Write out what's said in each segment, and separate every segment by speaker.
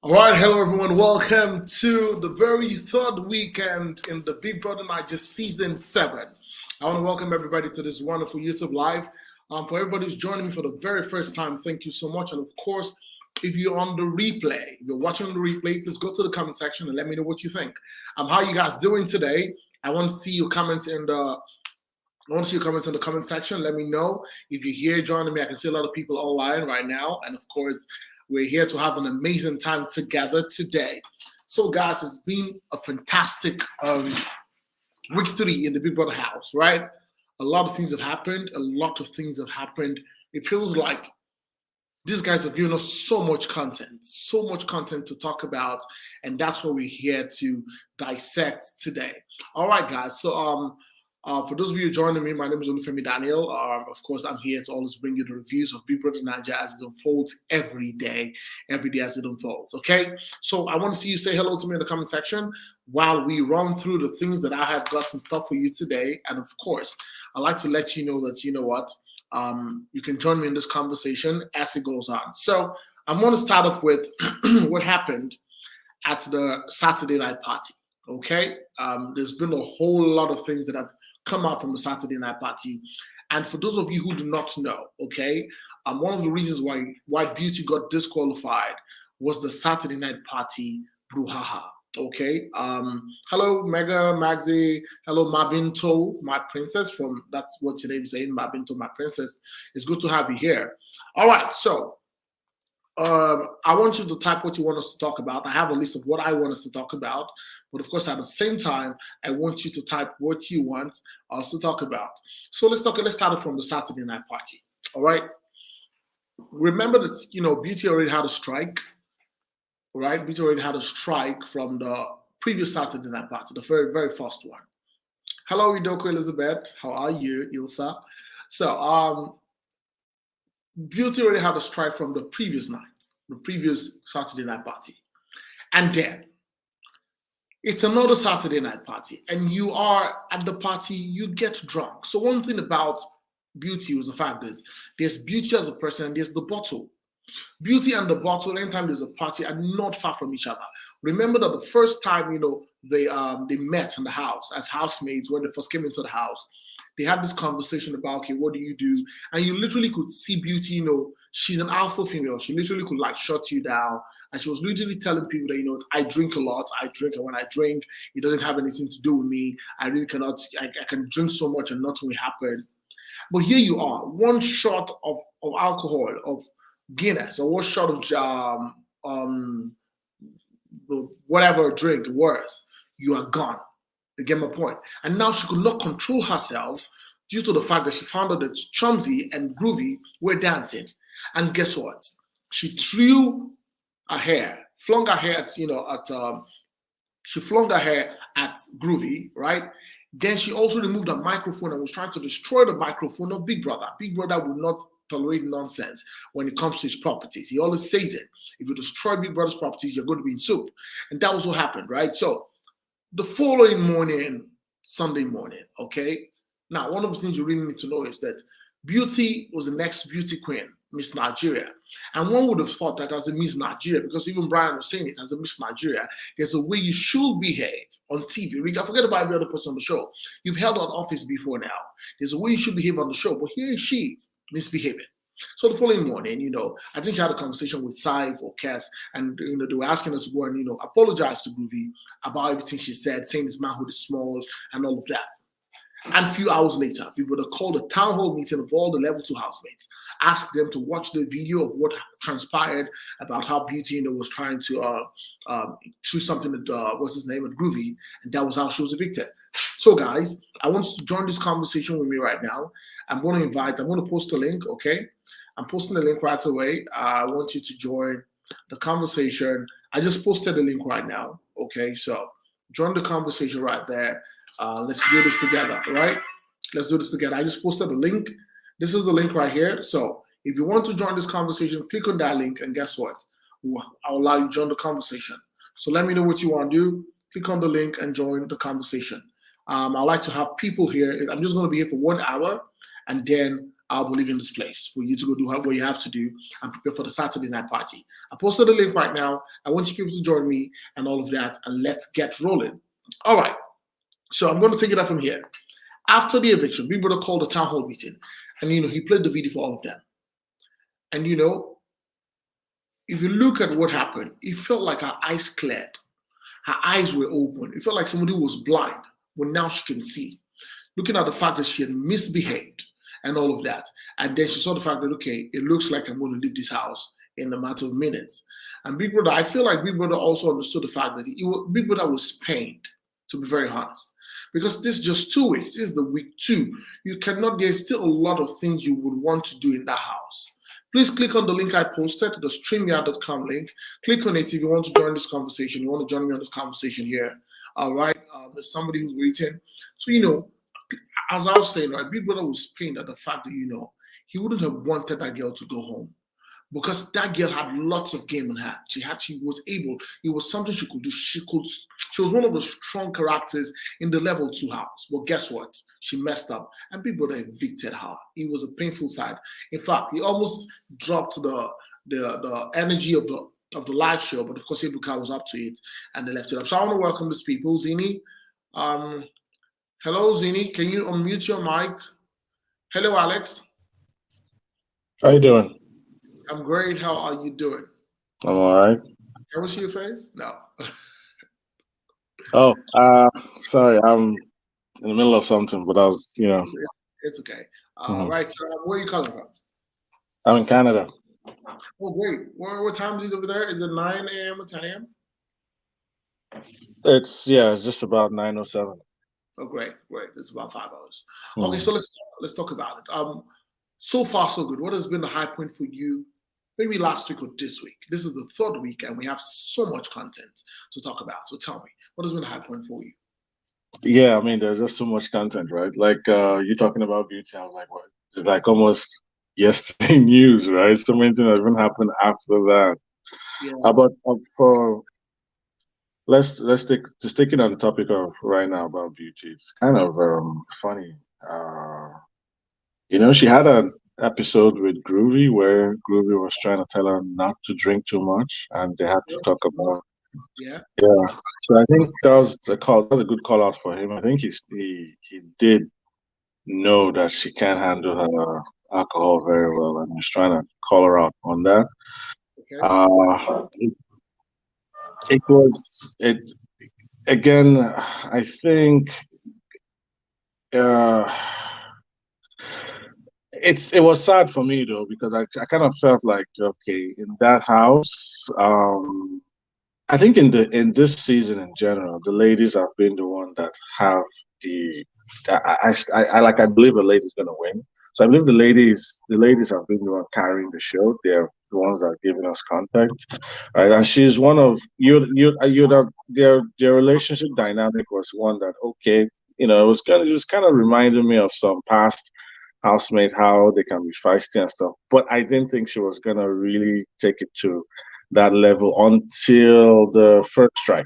Speaker 1: All right, hello everyone. Welcome to the very third weekend in the Big Brother Naija season 7. I want to welcome everybody to this wonderful YouTube live. For everybody who's joining me for the very first time, thank you so much. And of course, if you're on the replay, if you're watching the replay, please go to the comment section and let me know what you think. How you guys doing today? I want to see your comments in the comment section. Let me know if you're here joining me. I can see a lot of people online right now, and of course, we're here to have an amazing time together today. So, guys, it's been a fantastic week 3 in the Big Brother house, right? A lot of things have happened. It feels like these guys have given us so much content to talk about, and that's what we're here to dissect today. All right, guys. So, for those of you joining me, my name is Daniel. Of course, I'm here to always bring you the reviews of Big Brother Naija as it unfolds every day as it unfolds. Okay, so I want to see you say hello to me in the comment section while we run through the things that I have got some stuff for you today. And of course, I'd like to let you know that you can join me in this conversation as it goes on. So I'm going to start off with what happened at the Saturday night party. Okay, there's been a whole lot of things that have come out from the Saturday night party. And for those of you who do not know, okay, one of the reasons why Beauty got disqualified was the Saturday night party brouhaha. Okay. Hello, Mega Maxi. Hello, Mabinto, my princess. That's what your name is saying, Mabinto, my princess. It's good to have you here. All right, so I want you to type what you want us to talk about. I have a list of what I want us to talk about, but of course, at the same time, I want you to type what you want us to talk about. So let's start it from the Saturday night party. All right. Remember that Beauty already had a strike, right? Beauty already had a strike from the previous Saturday night party, the very very first one. Hello, Idoko Elizabeth. How are you, Ilsa? So Beauty already had a strike from the previous night, the previous Saturday night party. And then it's another Saturday night party, and you are at the party, you get drunk. So one thing about Beauty was the fact that there's Beauty as a person, and there's the bottle. Beauty and the bottle, anytime there's a party, are not far from each other. Remember that the first time, they met in the house as housemates when they first came into the house. They had this conversation about, okay, what do you do? And you literally could see Beauty, she's an alpha female. She literally could shut you down. And she was literally telling people that, I drink a lot. I drink, and when I drink, it doesn't have anything to do with me. I really cannot, I can drink so much and nothing will happen. But here you are, one shot of alcohol, of Guinness, or one shot of whatever drink it was, you are gone. You get my point? And now she could not control herself due to the fact that she found out that Chumsy and Groovy were dancing. And guess what? She threw her hair, flung her hair she flung her hair at Groovy, right? Then she also removed the microphone and was trying to destroy the microphone of Big Brother. Big Brother will not tolerate nonsense when it comes to his properties. He always says it. If you destroy Big Brother's properties, you're going to be in soup. And that was what happened, right? So the following morning, Sunday morning, okay? Now, one of the things you really need to know is that Beauty was the next beauty queen, Miss Nigeria. And one would have thought that as a Miss Nigeria, because even Brian was saying it, as a Miss Nigeria, there's a way you should behave on TV. Forget about every other person on the show. You've held an office before now. There's a way you should behave on the show, but here is she misbehaving. So the following morning, I think she had a conversation with Saif or Kes, and they were asking her to go and apologize to Groovy about everything she said, saying his manhood is small and all of that. And a few hours later, people would have called a town hall meeting of all the level 2 housemates, asked them to watch the video of what transpired about how Beauty was trying to choose something that what's his name, at Groovy, and that was how she was evicted. So guys, I want you to join this conversation with me right now. I'm going to post a link, okay? I'm posting the link right away. I want you to join the conversation. I just posted the link right now, okay? So join the conversation right there. Let's do this together, right? Let's do this together. I just posted the link. This is the link right here. So if you want to join this conversation, click on that link, and guess what? I'll allow you to join the conversation. So let me know what you want to do. Click on the link and join the conversation. I like to have people here. I'm just going to be here for 1 hour, and then I'll be leaving this place for you to go do what you have to do and prepare for the Saturday night party. I posted the link right now. I want you people to join me and all of that, and let's get rolling. All right. So I'm going to take it up from here. After the eviction, Big Brother called a town hall meeting, and he played the video for all of them. And if you look at what happened, it felt like her eyes cleared. Her eyes were open. It felt like somebody was blind, but now she can see. Looking at the fact that she had misbehaved and all of that. And then she saw the fact that, okay, it looks like I'm going to leave this house in a matter of minutes. And Big Brother, I feel like Big Brother also understood the fact that Big Brother was pained, to be very honest. Because this is just 2 weeks. This is the week 2. There's still a lot of things you would want to do in that house. Please click on the link I posted, the streamyard.com link. Click on it if you want to join this conversation. You want to join me on this conversation here. All right. There's somebody who's waiting. So, as I was saying, right, Big Brother was pained at the fact that, he wouldn't have wanted that girl to go home. Because that girl had lots of game in her. She was able, it was something she could do. She was one of the strong characters in the level 2 house. But guess what? She messed up. And Big Brother evicted her. It was a painful side. In fact, he almost dropped the energy of the live show, but of course Ebuka was up to it and they left it up. So I want to welcome these people. Zini. Hello, Zini. Can you unmute your mic? Hello, Alex.
Speaker 2: How you doing?
Speaker 1: I'm great. How are you doing?
Speaker 2: I'm all right.
Speaker 1: Can we see your face? No.
Speaker 2: Oh, sorry. I'm in the middle of something, but I was,
Speaker 1: It's okay. Right. Where are you calling from?
Speaker 2: I'm in Canada.
Speaker 1: Oh, great. What time is it over there? Is it 9 a.m. or 10 a.m.?
Speaker 2: It's just about 9:07.
Speaker 1: Oh, great. It's about 5 hours. Okay, so let's talk about it. So far, so good. What has been the high point for you? Maybe last week or this week. This is the 3rd week, and we have so much content to talk about. So tell me, what has been the high point for you?
Speaker 2: Yeah, I mean, there's just so much content, right? Like you're talking about beauty. I was like, what? It's like almost yesterday news, right? So many things that even happened after that.
Speaker 1: Yeah.
Speaker 2: But for let's take it on the topic of right now about beauty. It's kind of funny. She had an episode with Groovy where Groovy was trying to tell her not to drink too much, and they had to talk about.
Speaker 1: Yeah.
Speaker 2: So I think that was a good call out for him. I think he did know that she can't handle her alcohol very well, and he's trying to call her out on that.
Speaker 1: Okay.
Speaker 2: It was again. I think. It was sad for me though, because I kind of felt like, okay, in that house, I think in this season in general, the ladies have been the one that have I believe the ladies gonna win. So I believe the ladies have been the one carrying the show. They're the ones that are giving us content, right? And she's one of their relationship dynamic was one that, okay, it was kind of reminding me of some past housemates, how they can be feisty and stuff. But I didn't think she was gonna really take it to that level until the first strike,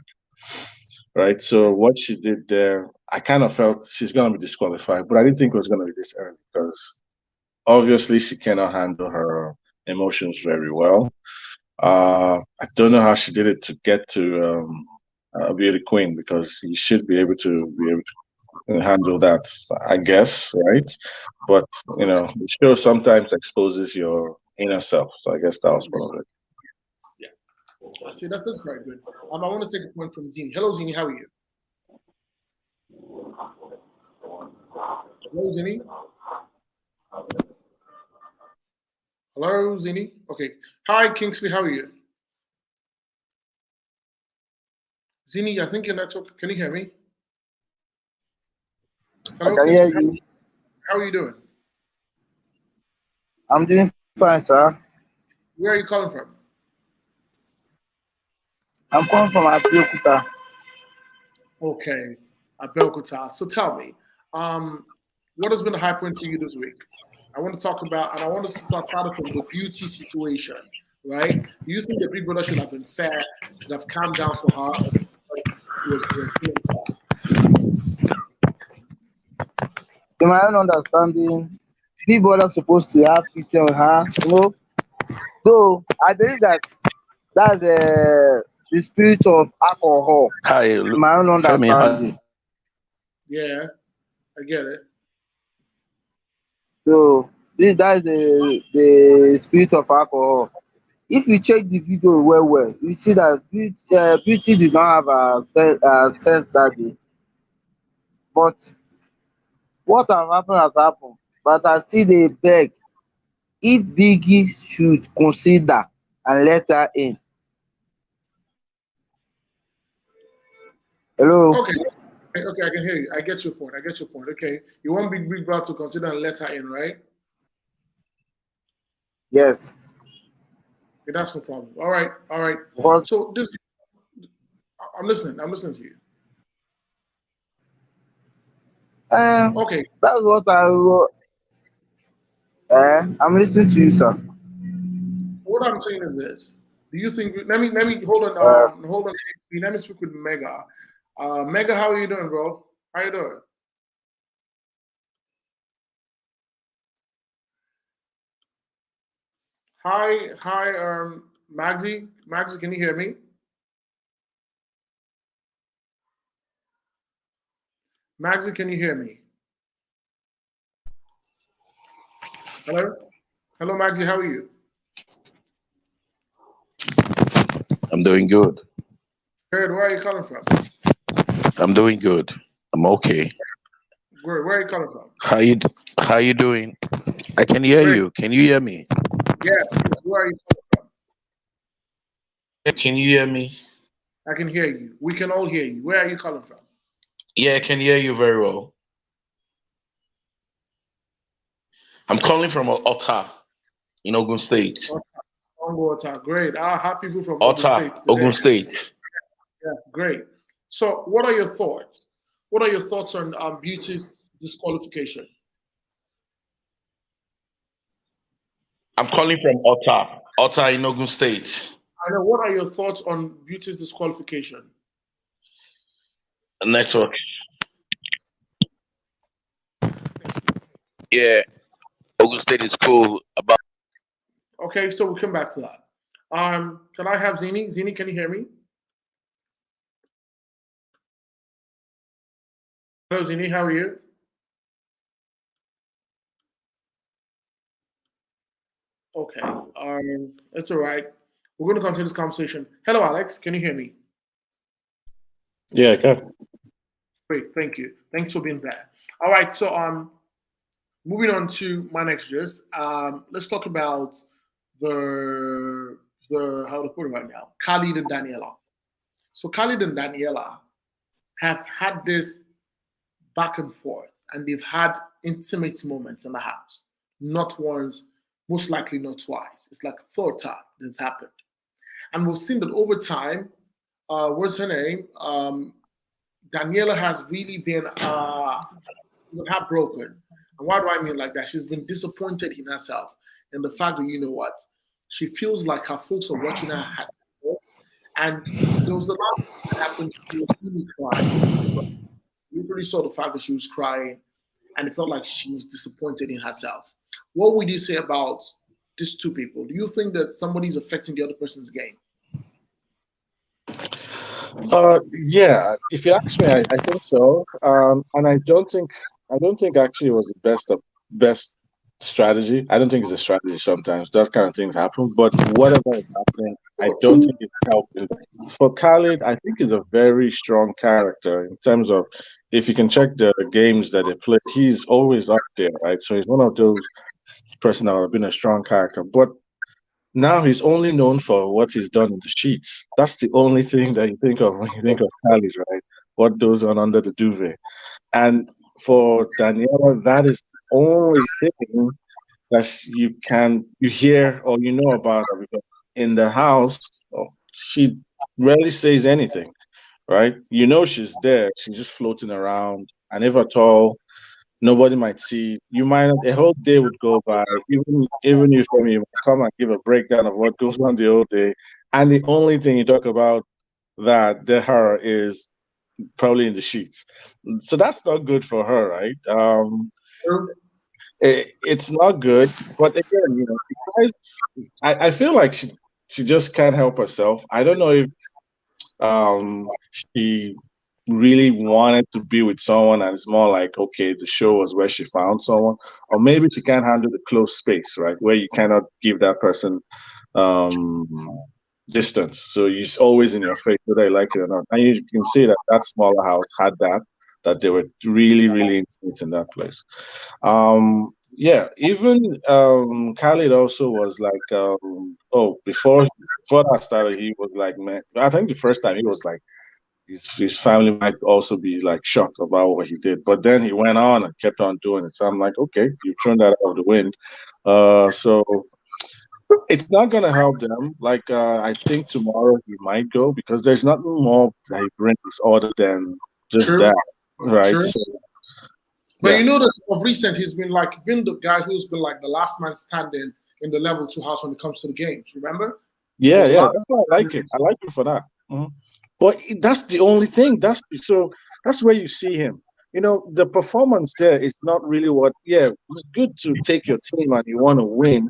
Speaker 2: right? So what she did there, I kind of felt she's gonna be disqualified, but I didn't think it was gonna be this early because obviously she cannot handle her emotions very well. I don't know how she did it to get to be the queen, because you should be able to handle that, I guess, right? But the show sometimes exposes your inner self, so I guess that was one of it.
Speaker 1: Yeah, see, that's very good. I want to take a point from Zini. Hello, Zini. How are you? Hello, Zini. Hello, Zini. Okay. Hi, Kingsley. How are you? Zini, I think your network. Can you hear me? Hello,
Speaker 3: I can hear you.
Speaker 1: How are you doing?
Speaker 3: I'm doing fine, sir.
Speaker 1: Where are you calling from?
Speaker 3: I'm calling from Abeokuta.
Speaker 1: Okay, Abeokuta. So tell me, what has been the high point for you this week? I want to talk about, and I want to start from the beauty situation, right? Do you think the Big Brother should have been fair, should have calmed down for her?
Speaker 3: In my own understanding, Big Brother supposed to have feature on her, Though I believe that that's the spirit of alcohol,
Speaker 4: Hi,
Speaker 3: in my own
Speaker 4: Femi.
Speaker 3: understanding.
Speaker 1: Yeah, I get it.
Speaker 3: So that's the spirit of alcohol. If you check the video well well, you see that Beauty did not have sense that day. But what have happened has happened. But I still dey beg, if Biggie should consider and let her in. Hello?
Speaker 1: Okay, okay, I can hear you. I get your point. I get your point. Okay, you want Big Brother to consider and let her in, right?
Speaker 3: Yes.
Speaker 1: Okay, that's no problem. All right, all right.
Speaker 3: Because
Speaker 1: So this, I'm listening. I'm listening to you. Okay,
Speaker 3: that's what I'm listening to you, sir.
Speaker 1: what I'm saying is this: do you think? Let me hold on.
Speaker 3: Uh,
Speaker 1: Hold on. Let me speak with Mega. Mega, how are you doing, bro? How you doing? Hi, hi, Maxie. Maxie, can you hear me? Maxie, can you hear me? Hello, hello, Maxie. How are you?
Speaker 4: I'm doing good.
Speaker 1: Good. Where are you calling from?
Speaker 4: I'm doing good. I'm okay.
Speaker 1: Good. Where are you calling from?
Speaker 4: How you doing? I can hear
Speaker 1: Great.
Speaker 4: you. Can you hear me?
Speaker 1: Yes. Yes. Where are you calling
Speaker 4: Can you hear me?
Speaker 1: from? I can hear you. We can all hear you. Where are you calling from?
Speaker 4: Yeah, I can hear you very well. I'm calling from Otta in Ogun State.
Speaker 1: Congo, Ottawa. Great. I have people from other
Speaker 4: Otta,
Speaker 1: states today.
Speaker 4: Ogun State.
Speaker 1: Yeah, great. So, what are your thoughts? What are your thoughts on Beauty's disqualification?
Speaker 4: I'm calling from Otta in Ogun State.
Speaker 1: I know. What are your thoughts on Beauty's disqualification?
Speaker 4: Network. Yeah, Ogun State is cool. About
Speaker 1: Okay, so we'll come back to that. Can I have Zini? Zini, can you hear me? Hello, Zini. How are you? Okay. That's all right. We're going to continue this conversation. Hello, Alex. Can you hear me?
Speaker 2: Yeah, okay.
Speaker 1: Great. Thank you. Thanks for being there. All right. So, moving on to my next gist. Let's talk about the how to put it right now. Khalid and Daniella. So Khalid and Daniella have had this back and forth, and they've had intimate moments in the house. Not once, most likely not twice. It's like a third time that's happened, and we've seen that over time. What's her name? Daniela has really been heartbroken. And why do I mean like that? She's been disappointed in herself and the fact that, you know what, she feels like her folks are watching her and there was the last that happened, she was really crying. You really saw the fact that she was crying and it felt like she was disappointed in herself. What would you say about these two people? Do you think that somebody's affecting the other person's game?
Speaker 2: Yeah, if you ask me, I think so. And I don't think actually it was the best strategy. I don't think it's a strategy sometimes. That kind of things happen. But whatever is happening, I don't think it's helping. For Khalid, I think he's a very strong character in terms of if you can check the games that they play, he's always up there, right? So he's one of those person that have been a strong character. But now he's only known for what he's done in the sheets. That's the only thing that you think of when you think of Khalid, right? What goes on under the duvet. And for Daniela, that is the only thing that you hear or you know about her because in the house she rarely says anything, right? You know she's there, she's just floating around, and if at all nobody might see. You might not, a whole day would go by, even if I mean come and give a breakdown of what goes on the whole day, and the only thing you talk about that the her is probably in the sheets. So that's not good for her, right?
Speaker 1: True.
Speaker 2: it's not good. But again, you know, I feel like she just can't help herself. I don't know if she really wanted to be with someone and it's more like, okay, the show was where she found someone, or maybe she can't handle the close space, right, where you cannot give that person um distance, so it's always in your face whether you like it or not. And you can see that that smaller house had that they were really really intimate in that place. Yeah, even Khalid also was like, oh, before that started, he was like, man, I think the first time he was like, his family might also be like shocked about what he did. But then he went on and kept on doing it. So I'm like, okay, you've thrown that out of the wind. So it's not gonna help them. Like I think tomorrow he might go because there's nothing more that he brings other than just
Speaker 1: True,
Speaker 2: that, right?
Speaker 1: true.
Speaker 2: So
Speaker 1: But
Speaker 2: yeah,
Speaker 1: you notice of recent, he's been the guy who's been like the last man standing in the level 2 house when it comes to the games. Remember?
Speaker 2: yeah,
Speaker 1: Those
Speaker 2: yeah.
Speaker 1: last.
Speaker 2: That's why I like it. I like it for that. Mhm. But that's the only thing. That's where you see him. You know, the performance there is not really what. Yeah, it's good to take your team and you want to win,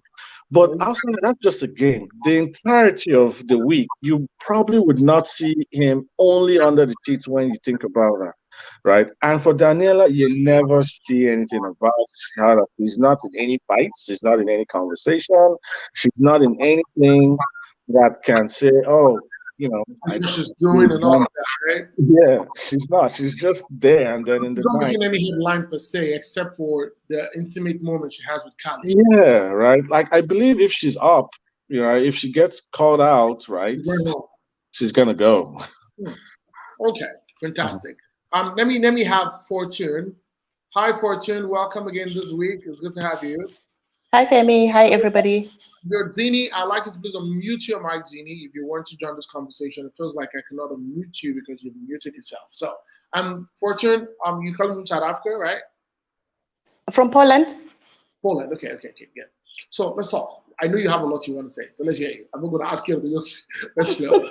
Speaker 2: but outside that's just a game. The entirety of the week, you probably would not see him only under the sheets when you think about that, right? And for Daniela, you never see anything about her. She's not in any fights. She's not in any conversation. She's not in anything that can say, "Oh, you know,
Speaker 1: That's
Speaker 2: I
Speaker 1: what she's doing and all of that, right?
Speaker 2: yeah, she's not. She's just there, and then in
Speaker 1: She's
Speaker 2: the
Speaker 1: not
Speaker 2: night,
Speaker 1: making any headline per se, except for the intimate moment she has with Khalid.
Speaker 2: yeah, right. Like I believe if she's up, you know, if she gets called out, right,
Speaker 1: She's going home.
Speaker 2: she's gonna go.
Speaker 1: Hmm. Okay, fantastic. Let me have Fortune. Hi, Fortune. Welcome again this week. It's good to have you.
Speaker 5: Hi, Femi. Hi, everybody.
Speaker 1: Good, Zini. I'd like you to please unmute your mic, Zini, if you want to join this conversation. It feels like I cannot unmute you because you've muted yourself. So, Fortune, you calling from South Africa, right?
Speaker 5: From Poland.
Speaker 1: Poland. Okay, yeah. So let's talk. I know you have a lot you want to say, so let's hear you. I'm not going to ask you, but let's flow.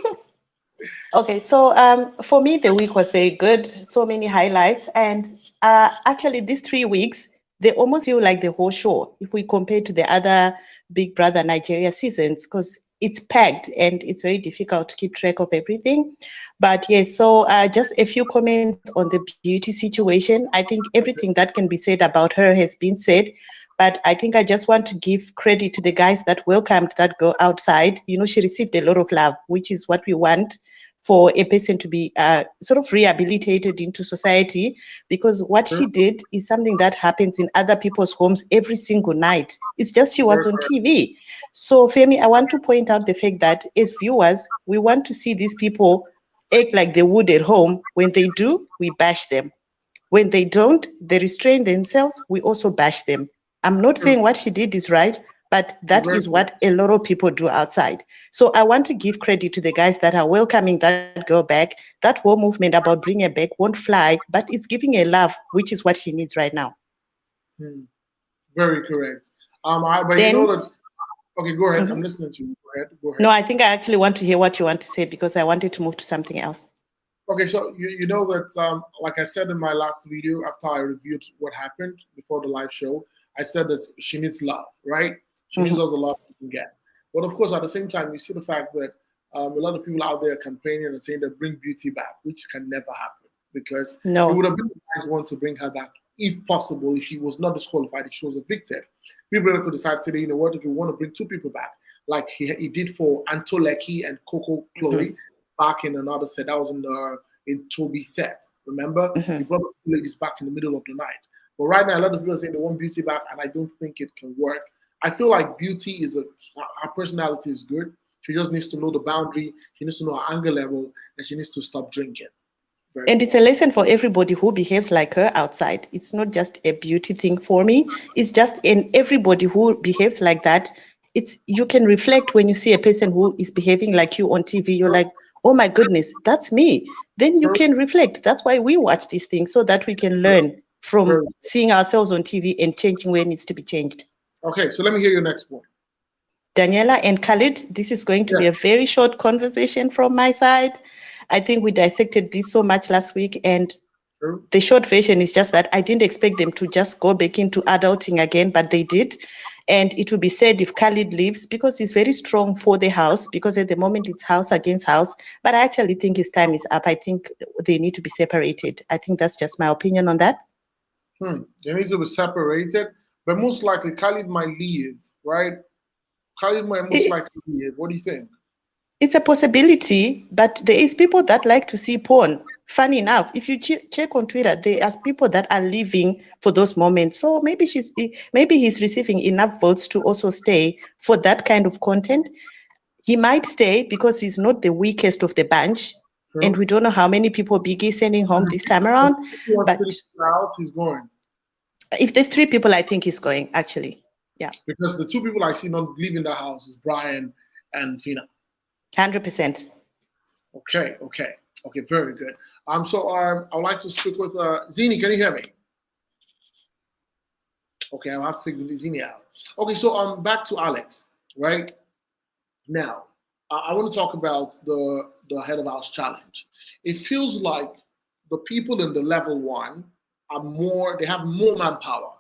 Speaker 5: Okay, so for me, the week was very good. So many highlights. And actually, these 3 weeks, they almost feel like the whole show if we compare to the other Big Brother Nigeria seasons, because it's packed and it's very difficult to keep track of everything. But yes, so just a few comments on the beauty situation. I think everything that can be said about her has been said. But I think I just want to give credit to the guys that welcomed that girl outside. You know, she received a lot of love, which is what we want for a person to be sort of rehabilitated into society, because what she did is something that happens in other people's homes every single night. It's just she was on TV. So Femi, I want to point out the fact that as viewers, we want to see these people act like they would at home. When they do, we bash them. When they don't, they restrain themselves, we also bash them. I'm not saying what she did is right, but that is what a lot of people do outside. So I want to give credit to the guys that are welcoming that girl back. That whole movement about bringing her back won't fly, but it's giving her love, which is what she needs right now.
Speaker 1: Very correct. But
Speaker 5: Then,
Speaker 1: you know that. Okay, go ahead. I'm listening to you. Go ahead.
Speaker 5: No, I think I actually want to hear what you want to say because I wanted to move to something else.
Speaker 1: Okay, so you know that, like I said in my last video, after I reviewed what happened before the live show, I said that she needs love, right? She needs all the love she can get. But of course, at the same time, you see the fact that a lot of people out there are campaigning and saying that bring beauty back, which can never happen because it would have been a nice one to bring her back, if possible, if she was not disqualified, if she was evicted. People could decide to say, you know what, if you want to bring 2 people back, like he did for Antoleki and Coco Chloe back in another set. That was in Toby's set. Remember? He brought the 2 ladies back in the middle of the night. But right now, a lot of people are saying they want Beauty back, and I don't think it can work. I feel like Beauty her personality is good. She just needs to know the boundary. She needs to know her anger level, and she needs to stop drinking.
Speaker 5: And it's a lesson for everybody who behaves like her outside. It's not just a Beauty thing for me. It's just in everybody who behaves like that. You can reflect when you see a person who is behaving like you on TV. You're like, oh my goodness, that's me. Then you can reflect. That's why we watch these things, so that we can learn from seeing ourselves on TV and changing where it needs to be changed.
Speaker 1: Okay, so let me hear your next point.
Speaker 5: Daniela and Khalid, this is going to be a very short conversation from my side. I think we dissected this so much last week, and
Speaker 1: True.
Speaker 5: The short version is just that I didn't expect them to just go back into adulting again, but they did. And it will be sad if Khalid leaves because he's very strong for the house, because at the moment it's house against house. But I actually think his time is up. I think they need to be separated. I think that's just my opinion on that.
Speaker 1: They need to be separated, but most likely Khalid might leave, right? Khalid might most likely leave. What do you think?
Speaker 5: It's a possibility, but there is people that like to see porn. Funny enough, if you check on Twitter, there are people that are leaving for those moments. So maybe he's receiving enough votes to also stay for that kind of content. He might stay because he's not the weakest of the bunch.
Speaker 1: True.
Speaker 5: And we don't know how many people Biggie is sending home this time around. But
Speaker 1: he's going.
Speaker 5: If there's 3 people, I think he's going, actually. Yeah.
Speaker 1: Because the 2 people I see not leaving the house is Brian and Fina.
Speaker 5: 100%.
Speaker 1: Okay, very good. So I would like to speak with Zini. Can you hear me? Okay, I'll have to take Zini out. Okay, so back to Alex, right? Now, I want to talk about the head of house challenge. It feels like the people in the level 1 they have more manpower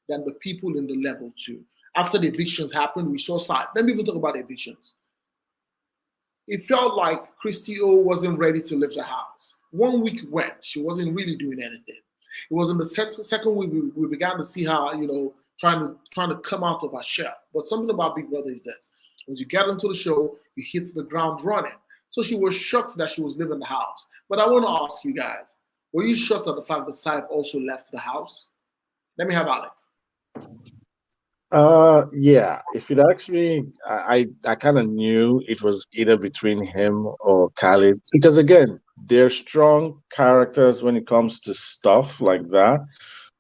Speaker 1: than the people in the level 2. After the evictions happened, we saw side. Let me even talk about evictions. It felt like Christy O wasn't ready to leave the house. 1 week went, she wasn't really doing anything. It was in the second week we began to see her, trying to come out of her shell. But something about Big Brother is this: once you get into the show, you hit the ground running. So she was shocked that she was leaving the house. But I want to ask you guys, were you shocked at the fact that Saif also left the house? Let me have Alex.
Speaker 2: Yeah. If it actually, I kind of knew it was either between him or Khalid, because again, they're strong characters when it comes to stuff like that.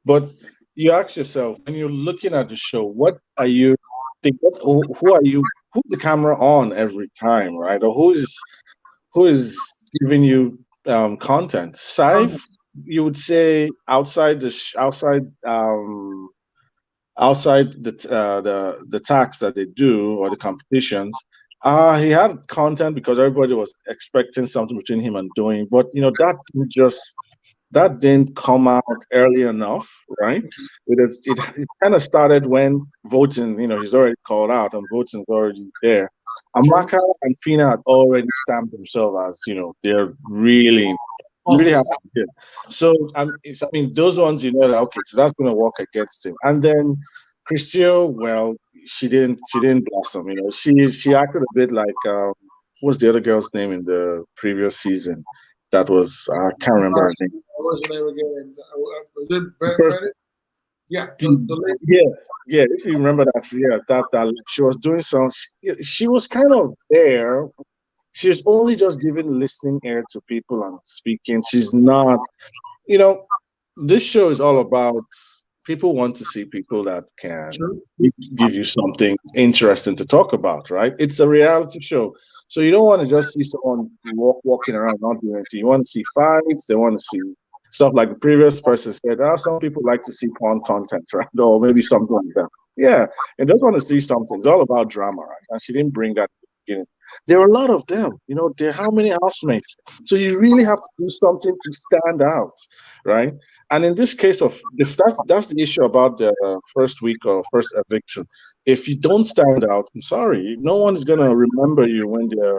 Speaker 2: But you ask yourself, when you're looking at the show, what are you think? Who are you? Who's the camera on every time, right? Or who is giving you content? Saif, you would say outside the tax that they do or the competitions, he had content because everybody was expecting something between him and doing, but that didn't come out early enough, right? It kind of started when voting, he's already called out and voting's already there. Amaka and Fina had already stamped themselves as, they're really have to do. So those ones, that okay, so that's going to work against him. And then Christio, well, she didn't blossom. She acted a bit like what was the other girl's name in the previous season? That was I can't remember her name.
Speaker 1: What was her name again? Was it Bennett? Yeah,
Speaker 2: yeah. If you remember that, that she was doing some. She was kind of there. She's only just giving listening ear to people and speaking. She's not, this show is all about people want to see people that can give you something interesting to talk about, right? It's a reality show. So you don't want to just see someone walking around not doing anything. You want to see fights. They want to see stuff like the previous person said. Some people like to see porn content, right? Or maybe something like that. Yeah, and they want to see something. It's all about drama, right? And she didn't bring that to the beginning. There are a lot of them, there are how many housemates? So you really have to do something to stand out, right? And in this case if that's the issue about the first week or first eviction. If you don't stand out, I'm sorry, no one's gonna remember you when
Speaker 1: you're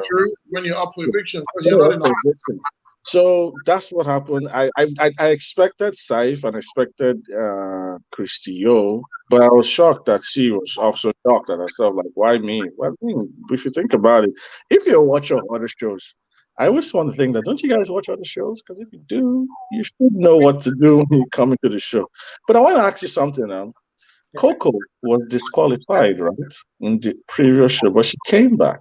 Speaker 1: up for eviction because you're not in eviction.
Speaker 2: So that's what happened. I expected Saif and expected Christio, but I was shocked that she was also shocked at herself. Like, why me? Well, if you think about it, if you're watching other shows, I always want to think that, don't you guys watch other shows? Because if you do, you should know what to do when you come into the show. But I want to ask you something now. Coco was disqualified, right, in the previous show, but she came back.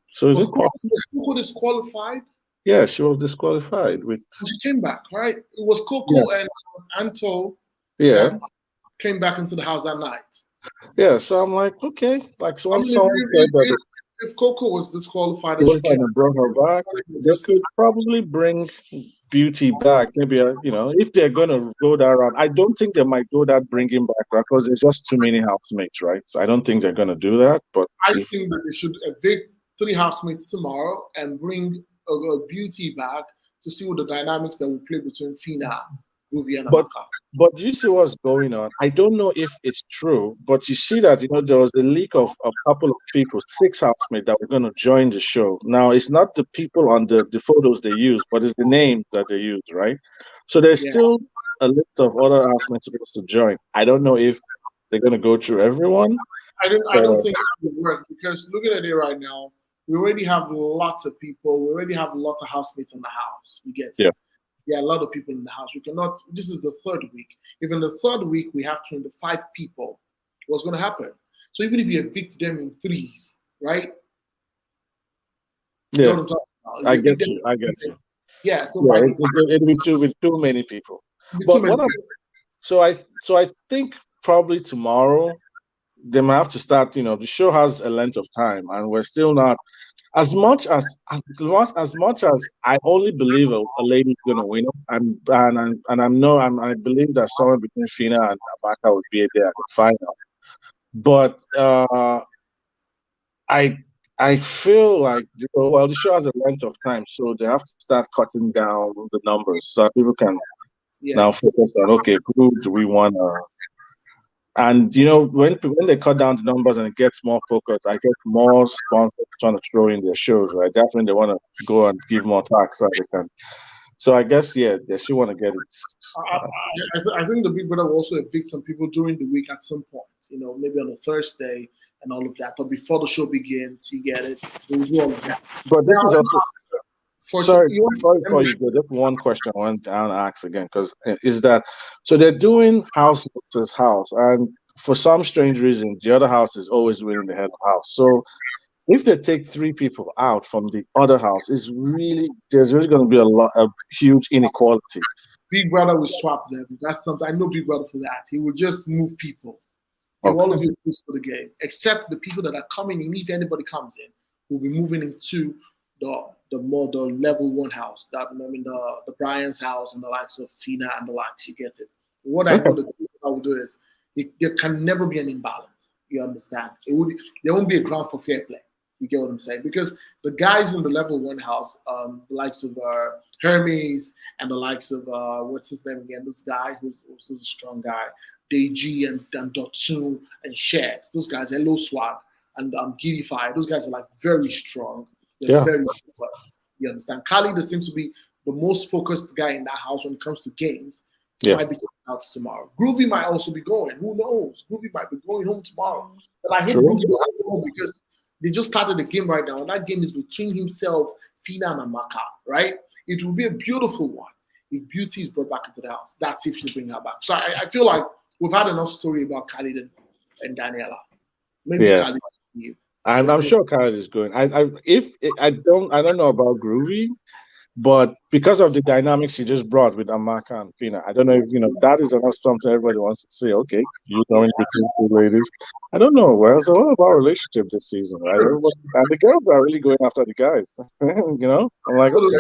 Speaker 2: So is it possible?
Speaker 1: Was Coco disqualified?
Speaker 2: Yeah, she was disqualified.
Speaker 1: She came back, right? It was Coco and Anto
Speaker 2: that
Speaker 1: came back into the house that night.
Speaker 2: Yeah, so I'm like, okay. Like someone said that
Speaker 1: if Coco was disqualified
Speaker 2: and brought her back, they could probably bring Beauty back. Maybe if they're gonna go that route, I don't think they might go that bringing back because there's just too many housemates, right? So I don't think they're gonna do that. But
Speaker 1: I think that they should evict 3 housemates tomorrow and bring a Beauty back to see what the dynamics that will play between Fina Groovy and
Speaker 2: But
Speaker 1: Amaka.
Speaker 2: but you see what's going on. I don't know if it's true, but you see that there was a leak of a couple of people, 6 housemates that were going to join the show. Now it's not the people on the photos they use, but it's the name that they use, right? So there's
Speaker 1: Yeah.
Speaker 2: still a list of other housemates supposed to join. I don't know if they're going to go through everyone.
Speaker 1: I don't think it will work because looking at it right now, we already have lots of people. We already have lots of housemates in the house. You get it?
Speaker 2: Yeah.
Speaker 1: Yeah, a lot of people in the house. We cannot. This is the third week. Even the third week, we have 25 people. What's going to happen? So even if you evict them in threes, right? You know
Speaker 2: Yeah,
Speaker 1: what I'm talking about?
Speaker 2: I
Speaker 1: You evict
Speaker 2: get
Speaker 1: them
Speaker 2: you. I get you.
Speaker 1: yeah. So
Speaker 2: Yeah,
Speaker 1: by
Speaker 2: it'll be too with too many people.
Speaker 1: too
Speaker 2: But
Speaker 1: many
Speaker 2: what I'm
Speaker 1: people.
Speaker 2: so I think probably tomorrow they might have to start. The show has a length of time, and we're still not as much as I only believe a lady's gonna win. I believe that someone between Fina and Amaka would be there at the final. But I I feel like the show has a length of time, so they have to start cutting down the numbers so that people can now
Speaker 1: Yes.
Speaker 2: focus on, okay, who do we want to. And when they cut down the numbers and it gets more focused, I get more sponsors trying to throw in their shows, right? That's when they want to go and give more tax so they can. So I guess they should want to get it.
Speaker 1: I think the Big Brother will also evict some people during the week at some point. Maybe on a Thursday and all of that, or before the show begins. You get it? We'll do all of that.
Speaker 2: But this is also sorry before
Speaker 1: Let
Speaker 2: you go. Just one question I want to ask again, because is that so they're doing house versus house, and for some strange reason, the other house is always winning the head of house. So if they take 3 people out from the other house, there's really going to be a huge inequality.
Speaker 1: Big Brother will swap them. That's something I know Big Brother for that. He will just move people. He will always
Speaker 2: Okay.
Speaker 1: be close to the game, except the people that are coming in. If anybody comes in, will be moving into the level one house. That I mean the Brian's house and the likes of Fina and the likes. You get it. What I
Speaker 2: Okay.
Speaker 1: know that I will do is there can never be an imbalance. You understand? There won't be a ground for fair play. You get what I'm saying? Because the guys in the level one house, the likes of Hermes and the likes of what's his name again? This guy who's a strong guy, Deji and Dotsu and Shax. Those guys, Hello Swag and Gidify. Those guys are like very strong. They're
Speaker 2: Yeah.
Speaker 1: very well. You understand? Khalid seems to be the most focused guy in that house when it comes to games.
Speaker 2: Yeah.
Speaker 1: Might be going out tomorrow. Groovy might also be going. Who knows? Groovy might be going home tomorrow. But I hope
Speaker 2: True.
Speaker 1: Groovy will go home because they just started the game right now. And that game is between himself, Fina, and Amaka, right? It will be a beautiful one if Beauty is brought back into the house. That's if she bring her back. So I feel like we've had enough story about Khalid and Daniella. Maybe
Speaker 2: Yeah.
Speaker 1: Khalid you.
Speaker 2: I'm sure Khaled is going. I don't know about Groovy, but because of the dynamics he just brought with Amaka and Fina, I don't know if that is not something everybody wants to see. Okay, you going between 2 ladies. I don't know. Well, it's a lot about relationship this season, right? And the girls are really going after the guys. I'm like, okay.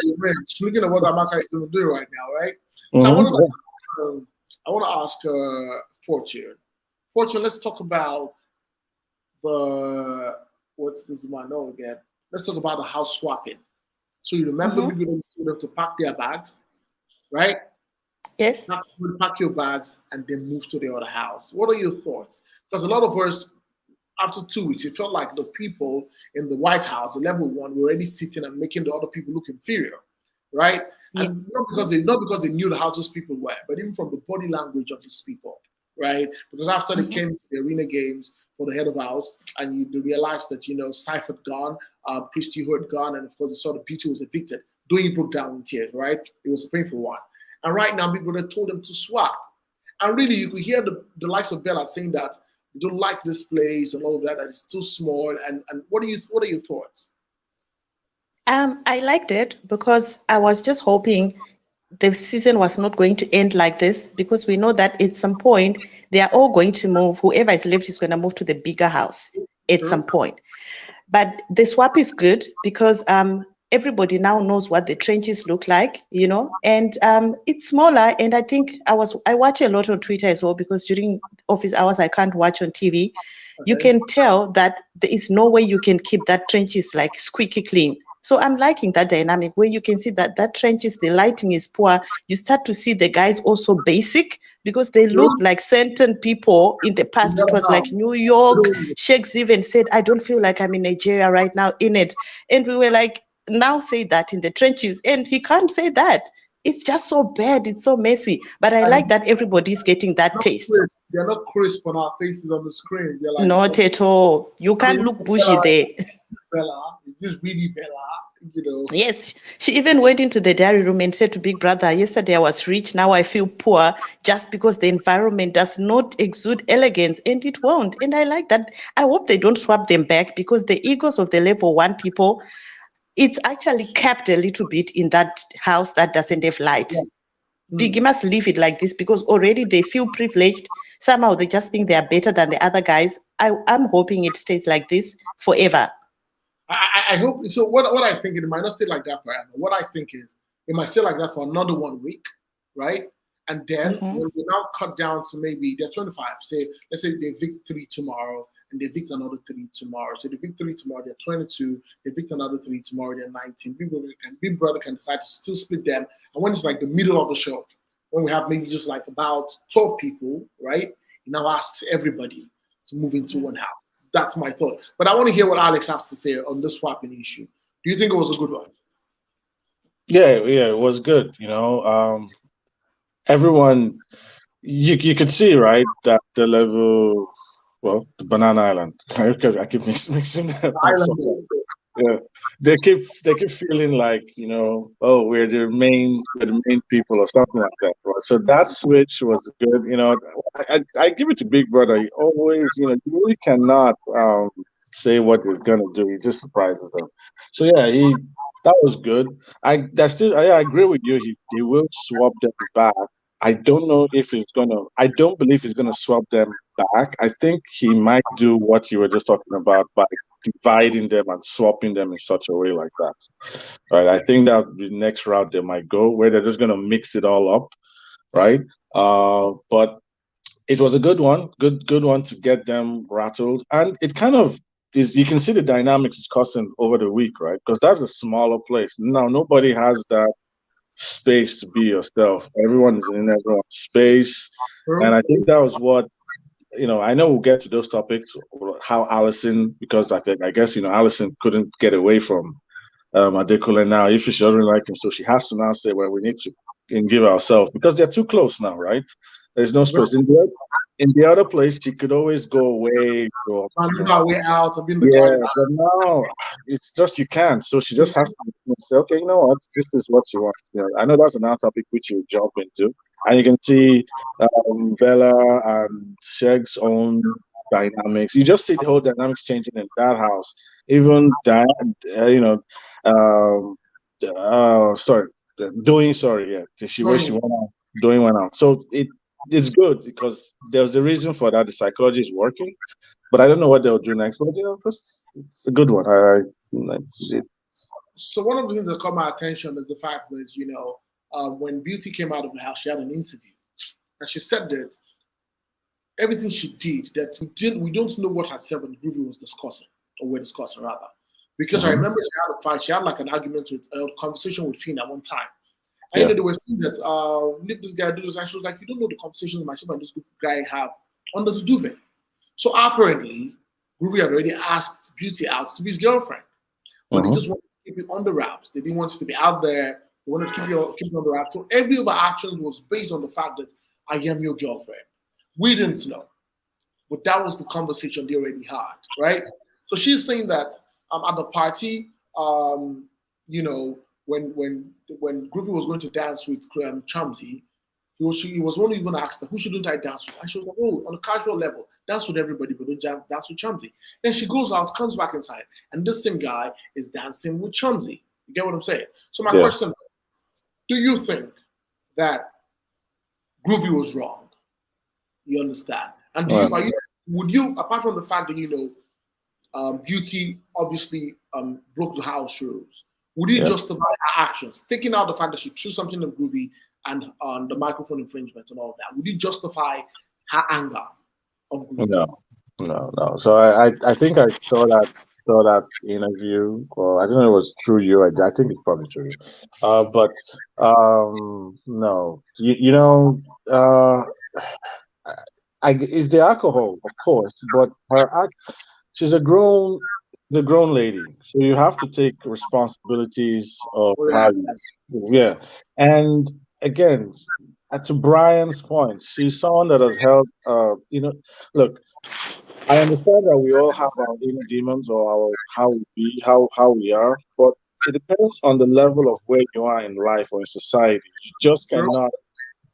Speaker 1: Looking at what Amaka is doing right now, right? So
Speaker 2: Mhm.
Speaker 1: I want to ask Fortune. Fortune, let's talk about what's this one? No, again. Let's talk about the house swapping. So you remember people don't told them to pack their bags, right?
Speaker 5: Yes.
Speaker 1: Pack your bags and then move to the other house. What are your thoughts? Because a lot of us, after 2 weeks, it felt like the people in the White House, the level one, were already sitting and making the other people look inferior, right?
Speaker 5: Yeah.
Speaker 1: And not because they knew how those people were, but even from the body language of these people, right? Because after they came to the arena games for the head of house, and they realized that Cypher had gone, Christy who had gone, and of course they saw the Beauty was evicted. Doing broke down in tears, right? It was a painful one. And right now, people had told them to swap. And really, you could hear the likes of Bella saying that they don't like this place and all of that, that it's too small. And what are your thoughts?
Speaker 5: I liked it because I was just hoping the season was not going to end like this, because we know that at some point they are all going to move. Whoever is left is going to move to the bigger house at some point. But the swap is good because everybody now knows what the trenches look like, and it's smaller. And I think I watch a lot on Twitter as well, because during office hours I can't watch on TV. You can tell that there is no way you can keep that trenches like squeaky clean. So I'm liking that dynamic where you can see that that trenches, the lighting is poor. You start to see the guys also basic because they look like certain people in the past. It was like New York. Sheikhs even said, I don't feel like I'm in Nigeria right now in it. And we were like, now say that in the trenches. And he can't say that. It's just so bad. It's so messy. But I like that everybody's getting that taste.
Speaker 1: They're not crisp on our faces on the screen. They're like,
Speaker 5: not at all. You can't look bushy there.
Speaker 1: Bella, is this really Bella? You know.
Speaker 5: Yes, she even went into the diary room and said to Big Brother, yesterday I was rich, now I feel poor just because the environment does not exude elegance, and it won't. And I like that. I hope they don't swap them back because the egos of the level 1 people, it's actually capped a little bit in that house that doesn't have light. Big, you must leave it like this because already they feel privileged. Somehow they just think they are better than the other guys. I'm hoping it stays like this forever.
Speaker 1: I hope so. What I think, it might not stay like that forever. What I think is it might stay like that for another 1 week, right? And then when we now cut down to maybe they're 25. Say, let's say they evict 3 tomorrow and they evict another 3 tomorrow. So they evict 3 tomorrow, they're 22. They evict another 3 tomorrow, they're 19. Big Brother can decide to still split them. And when it's like the middle of the show, when we have maybe just like about 12 people, right? He now asks everybody to move into one house. That's my thought. But I want to hear what Alex has to say on the swapping issue. Do you think it was a good one?
Speaker 2: Yeah, it was good. You know, everyone, you could see, right, that the level, well, the Banana Island. I keep mixing that up. Yeah, they keep feeling like, you know, oh, we're the main people or something like that. Right? So that switch was good. You know, I give it to Big Brother. He always, you know, you really cannot say what he's gonna do. He just surprises them. So yeah, that was good. I agree with you. He will swap them back. I don't know if he's gonna. I don't believe he's gonna swap them back. I think he might do what you were just talking about by dividing them and swapping them in such a way like that. Right. I think that the next route they might go where they're just gonna mix it all up. Right. But it was a good one. Good one to get them rattled, and it kind of is. You can see the dynamics is causing over the week, right? Because that's a smaller place. Now nobody has that space to be yourself. Everyone is in everyone's space, and I think that was what, you know. I know we'll get to those topics. How Allison, because I guess, you know, Allison couldn't get away from Adekunle now. If she doesn't like him, so she has to now say, well, we need to give ourselves because they're too close now, right? There's no space in the other place. She could always go away, go
Speaker 1: our way out. I've been the
Speaker 2: but now it's just you can't. So she just has to say, okay, you know what, this is what she wants. You know, I know that's another topic which you jump into, and you can see Bella and Sheg's own dynamics. You just see the whole dynamics changing in that house. Even that, you know, where she went out, doing went out. So it's good because there's a reason for that. The psychology is working, but I don't know what they'll do next. But you know, it's a good one.
Speaker 1: So one of the things that caught my attention is the fact that, you know, when Beauty came out of the house, she had an interview, and she said that everything she did, that we don't know what her self and Groovy was discussing, or were discussing rather, because I remember she had a fight. She had like an argument with a conversation with Finn at one time. And they were saying that, let this guy do this. And she was like, you don't know the conversations myself and this guy have under the duvet. So apparently, Groovy had already asked Beauty out to be his girlfriend. But they just wanted to keep it on the wraps. They didn't want it to be out there. They wanted to keep it on the wraps. So every of our actions was based on the fact that I am your girlfriend. We didn't know. But that was the conversation they already had, right? So she's saying that at the party, you know, when Groovy was going to dance with Chumsy, he was only even asked her, who shouldn't I dance with? And she was like, oh, on a casual level, dance with everybody, but don't dance with Chumsy. Then she goes out, comes back inside, and this same guy is dancing with Chumsy. You get what I'm saying? So my question is, do you think that Groovy was wrong? You understand? And would you, apart from the fact that, you know, Beauty obviously broke the house rules, would you justify her actions, taking out the fact that she threw something to Groovy and on the microphone infringement and all of that? Would you justify her anger on Groovy?
Speaker 2: No. So I think I saw that saw that interview. Well, I don't know if it was through you. I think it's probably through you. But no, uh, it's the alcohol, of course, but she's the grown lady, so you have to take responsibilities of
Speaker 1: Oh,
Speaker 2: how
Speaker 1: yeah.
Speaker 2: you, yeah. And again, to Brian's point, she's someone that has held, look, I understand that we all have our inner demons or our how we be, how we are, but it depends on the level of where you are in life or in society. You just
Speaker 1: True.
Speaker 2: cannot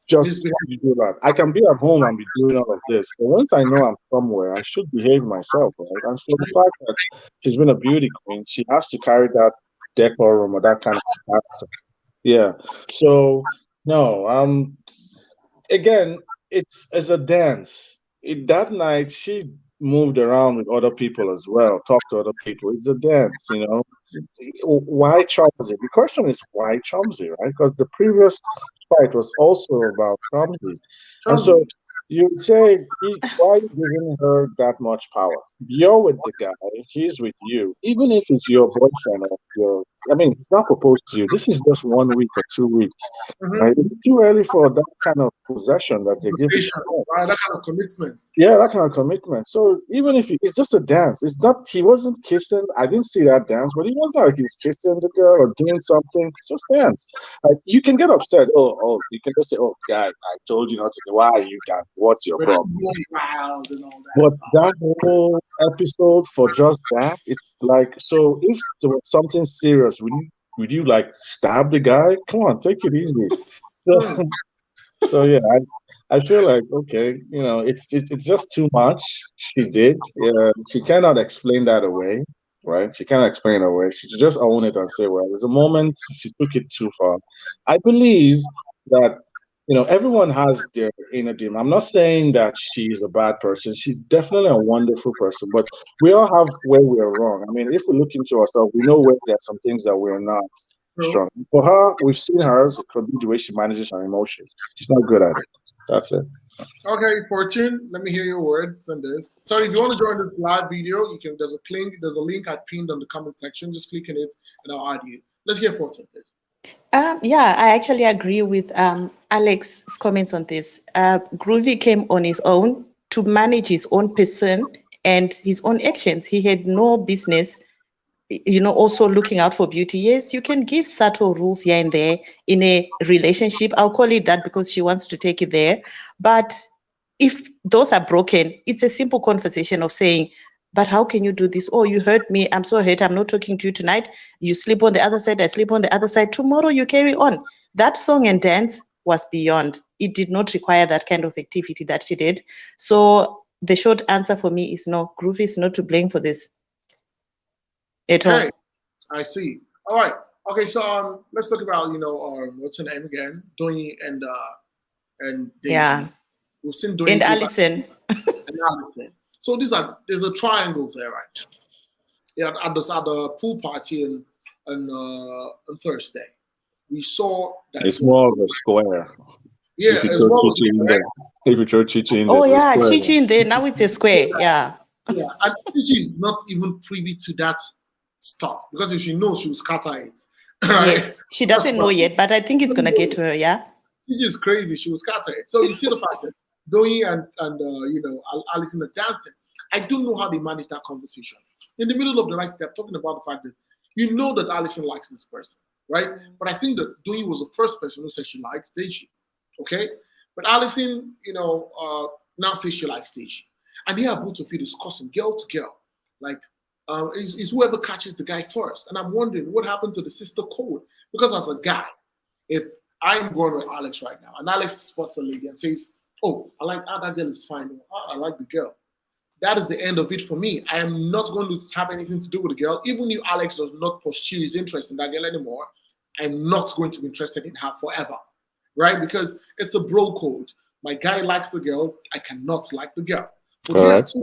Speaker 2: just
Speaker 1: Misbehave.
Speaker 2: do that. I can be at home and be doing all of this, but once I know I'm somewhere, I should behave myself, right? And for the fact that she's been a beauty queen, she has to carry that decorum or that kind of character. Yeah. So no, again, it's a dance. That night, she moved around with other people as well, talked to other people. It's a dance, you know. Why Chomsy? The question is why Chomsy, right? Because the previous fight was also about Chomsy, and so
Speaker 1: Chumley.
Speaker 2: you would say, why are you giving her that much power? You're with the guy, he's with you. Even if it's your boyfriend or I mean, he's not proposed to you. This is just 1 week or 2 weeks, right?
Speaker 1: Mm-hmm.
Speaker 2: It's too early for that kind of possession that they give
Speaker 1: Conversation,
Speaker 2: you.
Speaker 1: right? That kind of commitment.
Speaker 2: Yeah, that kind of commitment. So even if it's just a dance, it's not. He wasn't kissing. I didn't see that dance, but he wasn't like he's kissing the girl or doing something. It's just dance. Like you can get upset. Oh, you can just say, "Oh, guy, I told you not to. Why are you dancing? What's your
Speaker 1: But I'm
Speaker 2: problem?"
Speaker 1: going wild and all that
Speaker 2: But
Speaker 1: stuff.
Speaker 2: that whole episode for just that, it's like, so if there was something serious, would you like stab the guy? Come on, take it easy.
Speaker 1: Hmm.
Speaker 2: So, so yeah, I feel like okay, it's just too much. She did. Yeah, she cannot explain that away, right? She cannot explain it away. She should just own it and say, well, there's a moment she took it too far. I believe that everyone has their inner demon. I'm not saying that she's a bad person. She's definitely a wonderful person, but we all have where we're wrong. I mean, if we look into ourselves, we know where there's some things that we're not
Speaker 1: True.
Speaker 2: strong. For her, we've seen hers. It could be the way she manages her emotions. She's not good at it. That's it.
Speaker 1: Okay, Fortune, let me hear your words on this. Sorry, if you want to join this live video, you can. There's a link I pinned on the comment section. Just click on it, and I'll add you. Let's hear Fortune, please.
Speaker 5: Yeah, I actually agree with Alex's comments on this. Groovy came on his own to manage his own person and his own actions. He had no business, also looking out for beauty. Yes, you can give subtle rules here and there in a relationship. I'll call it that because she wants to take it there. But if those are broken, it's a simple conversation of saying, but how can you do this? Oh, you hurt me. I'm so hurt. I'm not talking to you tonight. You sleep on the other side. I sleep on the other side. Tomorrow you carry on. That song and dance was beyond. It did not require that kind of activity that she did. So the short answer for me is no. Groovy is not to blame for this at all.
Speaker 1: Okay, I see. All right. Okay, so let's talk about what's her name again? Doni and Deji.
Speaker 5: Yeah.
Speaker 1: We've seen Doni
Speaker 5: And
Speaker 1: go back
Speaker 5: Allison.
Speaker 1: and Allison. So there's a triangle there, right? Yeah, at the pool party on Thursday, we saw that.
Speaker 2: It's more of a square.
Speaker 1: Yeah,
Speaker 2: If you
Speaker 1: as
Speaker 2: throw
Speaker 1: well
Speaker 2: Chichi in there, if you throw Chichi in there,
Speaker 5: Oh
Speaker 2: it's a
Speaker 5: yeah,
Speaker 2: square.
Speaker 5: Chichi in there. Now it's a square. Yeah.
Speaker 1: Yeah, and Chichi is not even privy to that stuff because if she knows, she will scatter it. Right?
Speaker 5: Yes. She doesn't know yet, but I think it's gonna get to her, yeah.
Speaker 1: Chichi is crazy. She will scatter it. So you see the fact that Doi and Alison are dancing. I don't know how they manage that conversation. In the middle of the night, they're talking about the fact that you know that Alison likes this person, right? But I think that Doi was the first person who said she likes Deji, okay? But Alison, now says she likes Deji. And they are both to be discussing girl to girl. Like, is whoever catches the guy first. And I'm wondering what happened to the sister code. Because as a guy, if I'm going with Alex right now, and Alex spots a lady and says, oh, that girl is fine. Oh, I like the girl. That is the end of it for me. I am not going to have anything to do with the girl. Even if Alex does not pursue his interest in that girl anymore, I'm not going to be interested in her forever, right? Because it's a bro code. My guy likes the girl. I cannot like the girl. But
Speaker 2: All
Speaker 1: here are
Speaker 2: right.
Speaker 1: two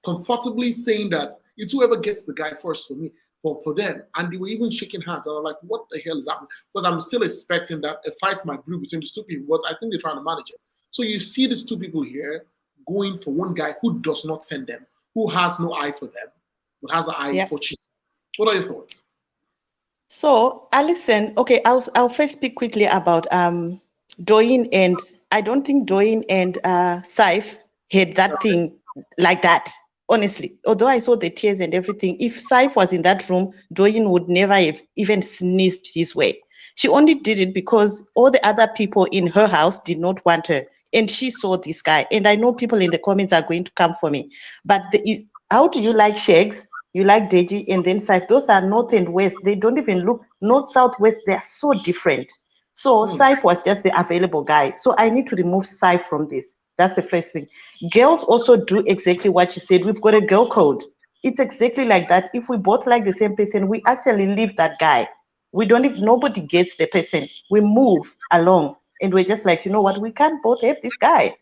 Speaker 1: comfortably saying that it's whoever gets the guy first for me, for them. And they were even shaking hands. I was like, what the hell is happening? But I'm still expecting that a fight might brew between these two people, but I think they're trying to manage it. So you see these two people here going for one guy who does not send them, who has no eye for them, but has an eye
Speaker 5: Yeah.
Speaker 1: for cheating. What are your thoughts?
Speaker 5: So, Alison, okay, I'll first speak quickly about Doyin, and I don't think Doyin and Saif had that thing like that. Honestly, although I saw the tears and everything, if Saif was in that room, Doyin would never have even sneezed his way. She only did it because all the other people in her house did not want her, and she saw this guy. And I know people in the comments are going to come for me, but how do you like Shags? You like Deji and then Saif. Those are north and west. They don't even look north, south, west. They are so different. So Saif was just the available guy. So I need to remove Saif from this. That's the first thing. Girls also do exactly what you said. We've got a girl code. It's exactly like that. If we both like the same person, we actually leave that guy. We don't even, nobody gets the person. We move along and we're just like, you know what, we can't both have this guy.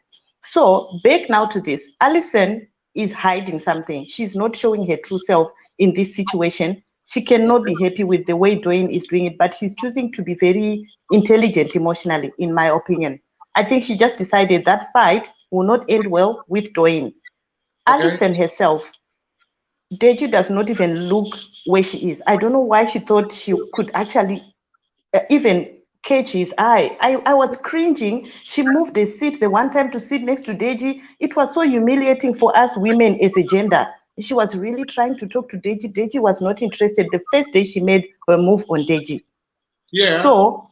Speaker 5: So back now to this. Alison is hiding something. She's not showing her true self in this situation. She cannot be happy with the way Dwayne is doing it, but she's choosing to be very intelligent emotionally, in my opinion. I think she just decided that fight will not end well with Dwayne.
Speaker 1: Okay.
Speaker 5: Alison herself, Deji does not even look where she is. I don't know why she thought she could actually even catch his eye. I was cringing. She moved the seat the one time to sit next to Deji. It was so humiliating for us women as a gender. She was really trying to talk to Deji. Deji was not interested. The first day she made her move on Deji.
Speaker 1: Yeah.
Speaker 5: So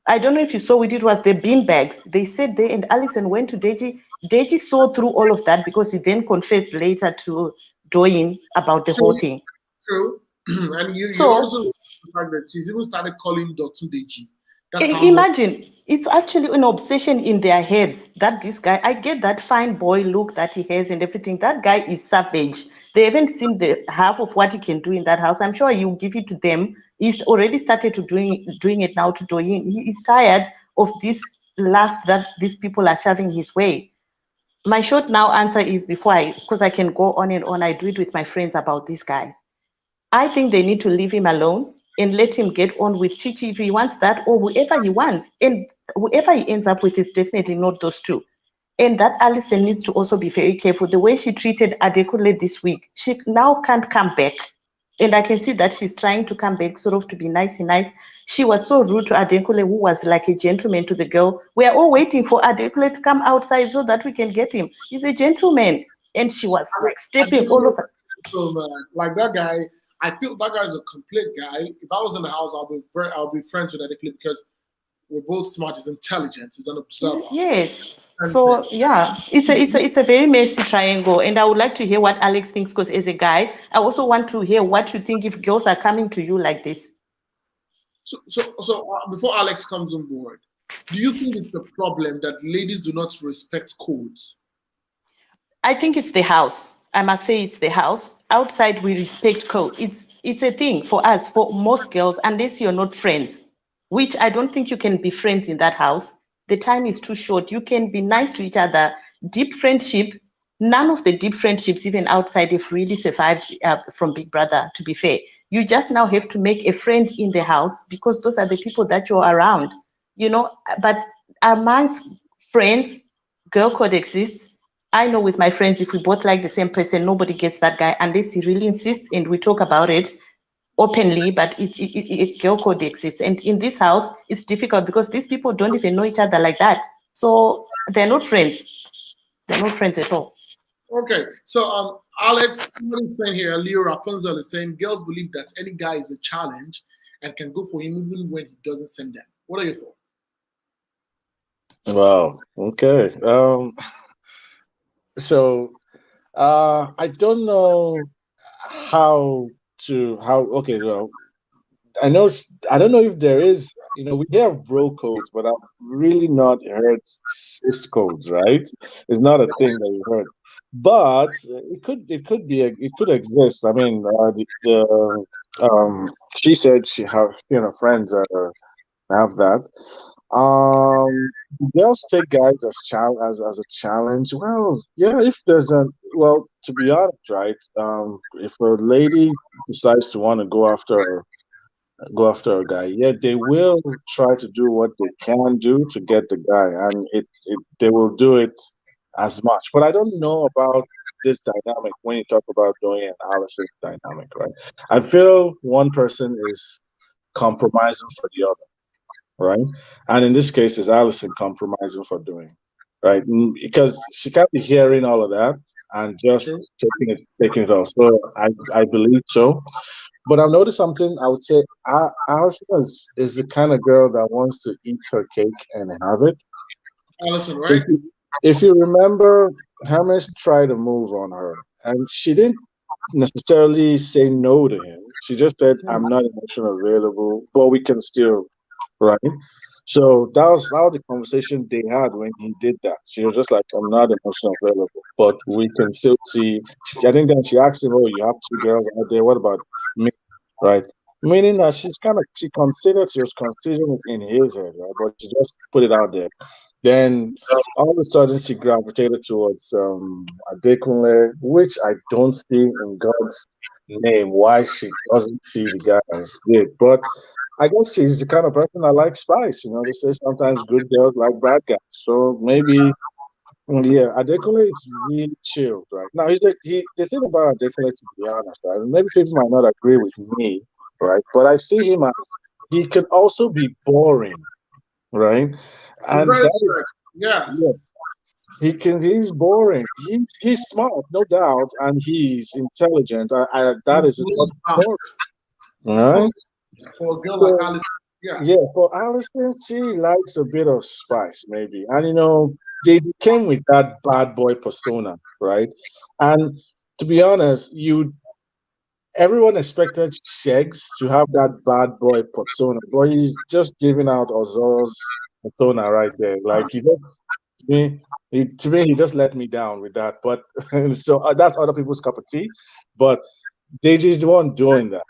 Speaker 5: I don't know if you saw it was the bean bags. They sat there and Alison went to Deji. Deji saw through all of that because he then confessed later to Doyin about the whole thing.
Speaker 1: True. And you
Speaker 5: So
Speaker 1: also the fact that she's even started calling Dotun Deji. That's how much.
Speaker 5: imagine, it's actually an obsession in their heads that this guy, I get that fine boy look that he has and everything. That guy is savage. They haven't seen the half of what he can do in that house. I'm sure you give it to them. He's already started to doing it now to doing. He is tired of this lust that these people are shoving his way. My short now answer is because I can go on and on, I do it with my friends about these guys. I think they need to leave him alone and let him get on with Chichi if he wants that or whoever he wants. And whoever he ends up with is definitely not those two. And that Alison needs to also be very careful. The way she treated Adekule this week, she now can't come back. And I can see that she's trying to come back, sort of to be nice and nice. She was so rude to Adekule, who was like a gentleman to the girl. We are all waiting for Adekule to come outside so that we can get him. He's a gentleman. And she was like stepping all over.
Speaker 1: Like that guy, I feel that guy's a complete guy. If I was in the house, I'll be friends with that clip because we're both smart. He's intelligent. He's an observer.
Speaker 5: Yes. So yeah, it's a very messy triangle, and I would like to hear what Alex thinks. Because as a guy, I also want to hear what you think if girls are coming to you like this.
Speaker 1: So before Alex comes on board, do you think it's a problem that ladies do not respect codes?
Speaker 5: I think it's the house. I must say it's the house. Outside, we respect code. It's a thing for us, for most girls, unless you're not friends, which I don't think you can be friends in that house. The time is too short. You can be nice to each other. Deep friendship, none of the deep friendships, even outside, have really survived from Big Brother, to be fair. You just now have to make a friend in the house because those are the people that you're around, you know. But amongst friends, girl code exists. I know with my friends, if we both like the same person, nobody gets that guy unless he really insists and we talk about it openly, but girl code exists. And in this house, it's difficult because these people don't even know each other like that. So they're not friends. They're not friends at all.
Speaker 1: Okay, so Alex, somebody's saying here, Leo Rapunzel is saying girls believe that any guy is a challenge and can go for him even when he doesn't send them. What are your thoughts?
Speaker 2: Wow. Okay. So I don't know how okay, well, I don't know if there is, we have bro codes, but I've really not heard cis codes, right? It's not a thing that we heard. But it could exist. I mean, she said she and her friends have that. Girls take guys as a challenge. Well, yeah, if there's to be honest, right? If a lady decides to want to go after a guy, yeah, they will try to do what they can do to get the guy, and they will do it as much. But I don't know about this dynamic when you talk about Doing and Allison's dynamic, right? I feel one person is compromising for the other, right? And in this case, is Allison compromising for Doing, right? Because she can't be hearing all of that and just
Speaker 1: True.
Speaker 2: taking it off. So I believe so. But I've noticed something. I would say Allison is the kind of girl that wants to eat her cake and have it.
Speaker 1: Allison,
Speaker 2: If
Speaker 1: right?
Speaker 2: you, if you remember, Hermes tried to move on her, and she didn't necessarily say no to him. She just said, "I'm not emotionally available, but we can still," right? So that was the conversation they had when he did that. She was just like, "I'm not emotionally available, but we can still see." I think then she asked him, "Oh, you have two girls out there. What about me?" Right? Meaning that she considered she was considering it in his head, right? But she just put it out there. Then all of a sudden she gravitated towards Adekunle, which I don't see in God's name why she doesn't see the guy as good. But I guess she's the kind of person that likes spice. You know, they say sometimes good girls like bad guys. So maybe, yeah, Adekunle is really chilled, right? Now, the thing about Adekunle, to be honest, right? Maybe people might not agree with me, right? But I see him as he can also be boring, right?
Speaker 1: You're
Speaker 2: And
Speaker 1: very
Speaker 2: that is,
Speaker 1: correct. Yes.
Speaker 2: yeah, he's boring. He's smart, no doubt, and he's intelligent. That
Speaker 1: You
Speaker 2: is his
Speaker 1: believe
Speaker 2: first
Speaker 1: that.
Speaker 2: point, all
Speaker 1: Still,
Speaker 2: right?
Speaker 1: for a girl like
Speaker 2: So
Speaker 1: Allison, yeah.
Speaker 2: yeah, for Allison, she likes a bit of spice, maybe. And they came with that bad boy persona, right? And to be honest, everyone expected Shegs to have that bad boy persona, but he's just giving out Ozor's persona right there. Like me, he just let me down with that. But so that's other people's cup of tea. But Deji's the one doing that.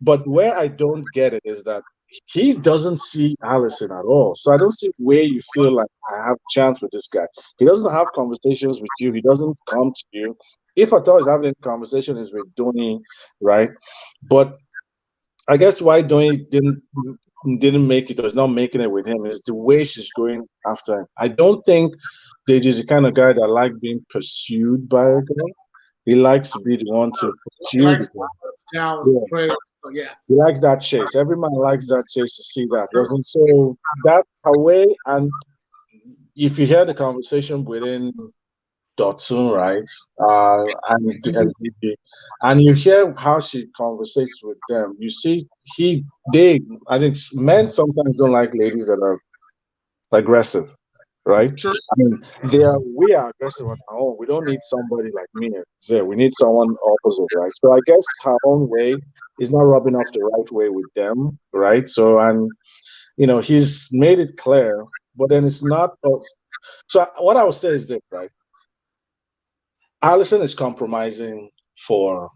Speaker 2: But where I don't get it is that he doesn't see Allison at all. So I don't see where you feel like I have a chance with this guy. He doesn't have conversations with you. He doesn't come to you. If at all he's having a conversation is with Donny, right? But I guess why Donny didn't make it or is not making it with him is the way she's going after him. I don't think Deji's the kind of guy that like being pursued by a girl. He likes to be the one to
Speaker 1: He
Speaker 2: pursue the
Speaker 1: likes
Speaker 2: girl.
Speaker 1: down,
Speaker 2: Yeah,
Speaker 1: pray. So, yeah.
Speaker 2: he likes that chase. Every man likes that chase to see that, doesn't so that away. And if you hear the conversation within Dotsun, right? And you hear how she conversates with them, you see I think men sometimes don't like ladies that are aggressive, right?
Speaker 1: True.
Speaker 2: I mean, we are aggressive on our own. We don't need somebody like me there. We need someone opposite, right? So I guess her own way is not rubbing off the right way with them, right? So and he's made it clear, but then it's not. So what I would say is this, right? Allison is compromising for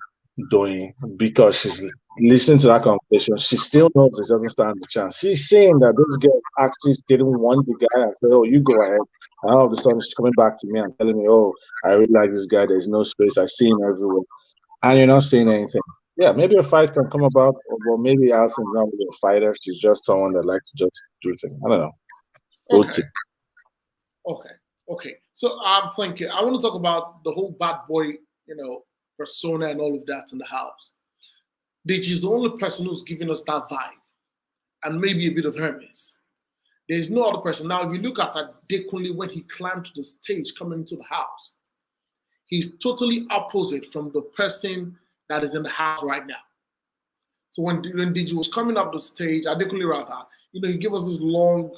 Speaker 2: Doing because she's listening to that conversation. She still knows it doesn't stand a chance. She's seeing that this girl actually didn't want the guy and said, "Oh, you go ahead." And all of a sudden, she's coming back to me and telling me, "Oh, I really like this guy. There's no space. I see him everywhere." And you're not saying anything. Yeah, maybe a fight can come about, or maybe Allison's not really a fighter. She's just someone that likes to just do things. I don't know. We'll
Speaker 1: Okay.
Speaker 2: see.
Speaker 1: Okay. So I'm thinking. I want to talk about the whole bad boy, persona and all of that in the house. Deji's the only person who's giving us that vibe, and maybe a bit of Hermes. There's no other person. Now, if you look at Adekunle when he climbed to the stage coming into the house, he's totally opposite from the person that is in the house right now. So when Deji was coming up the stage, Adekunle rather, he gave us this long,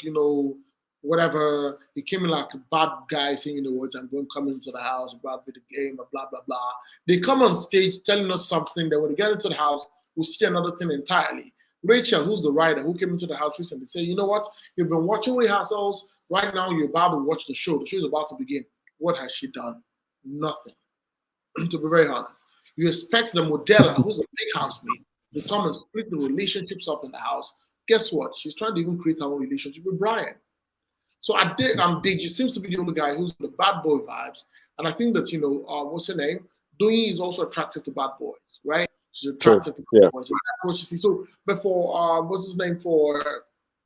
Speaker 1: whatever. He came in like a bad guy saying, what, I'm going to come into the house, blah, blah, the game, blah, blah, blah. They come on stage telling us something that when they get into the house, we'll see another thing entirely. Rachel, who's the writer, who came into the house recently, said, you know what? You've been watching rehearsals. Right now, you're about to watch the show. The show is about to begin. What has she done? Nothing. To be very honest. You expect the Modella, who's a big housemate, to come and split the relationships up in the house. Guess what? She's trying to even create her own relationship with Brian. So Deji seems to be the only guy who's the bad boy vibes. And I think that, what's her name? Doyin is also attracted to bad boys, right? She's attracted to bad boys. And that's what you see. So, but for, what's his name for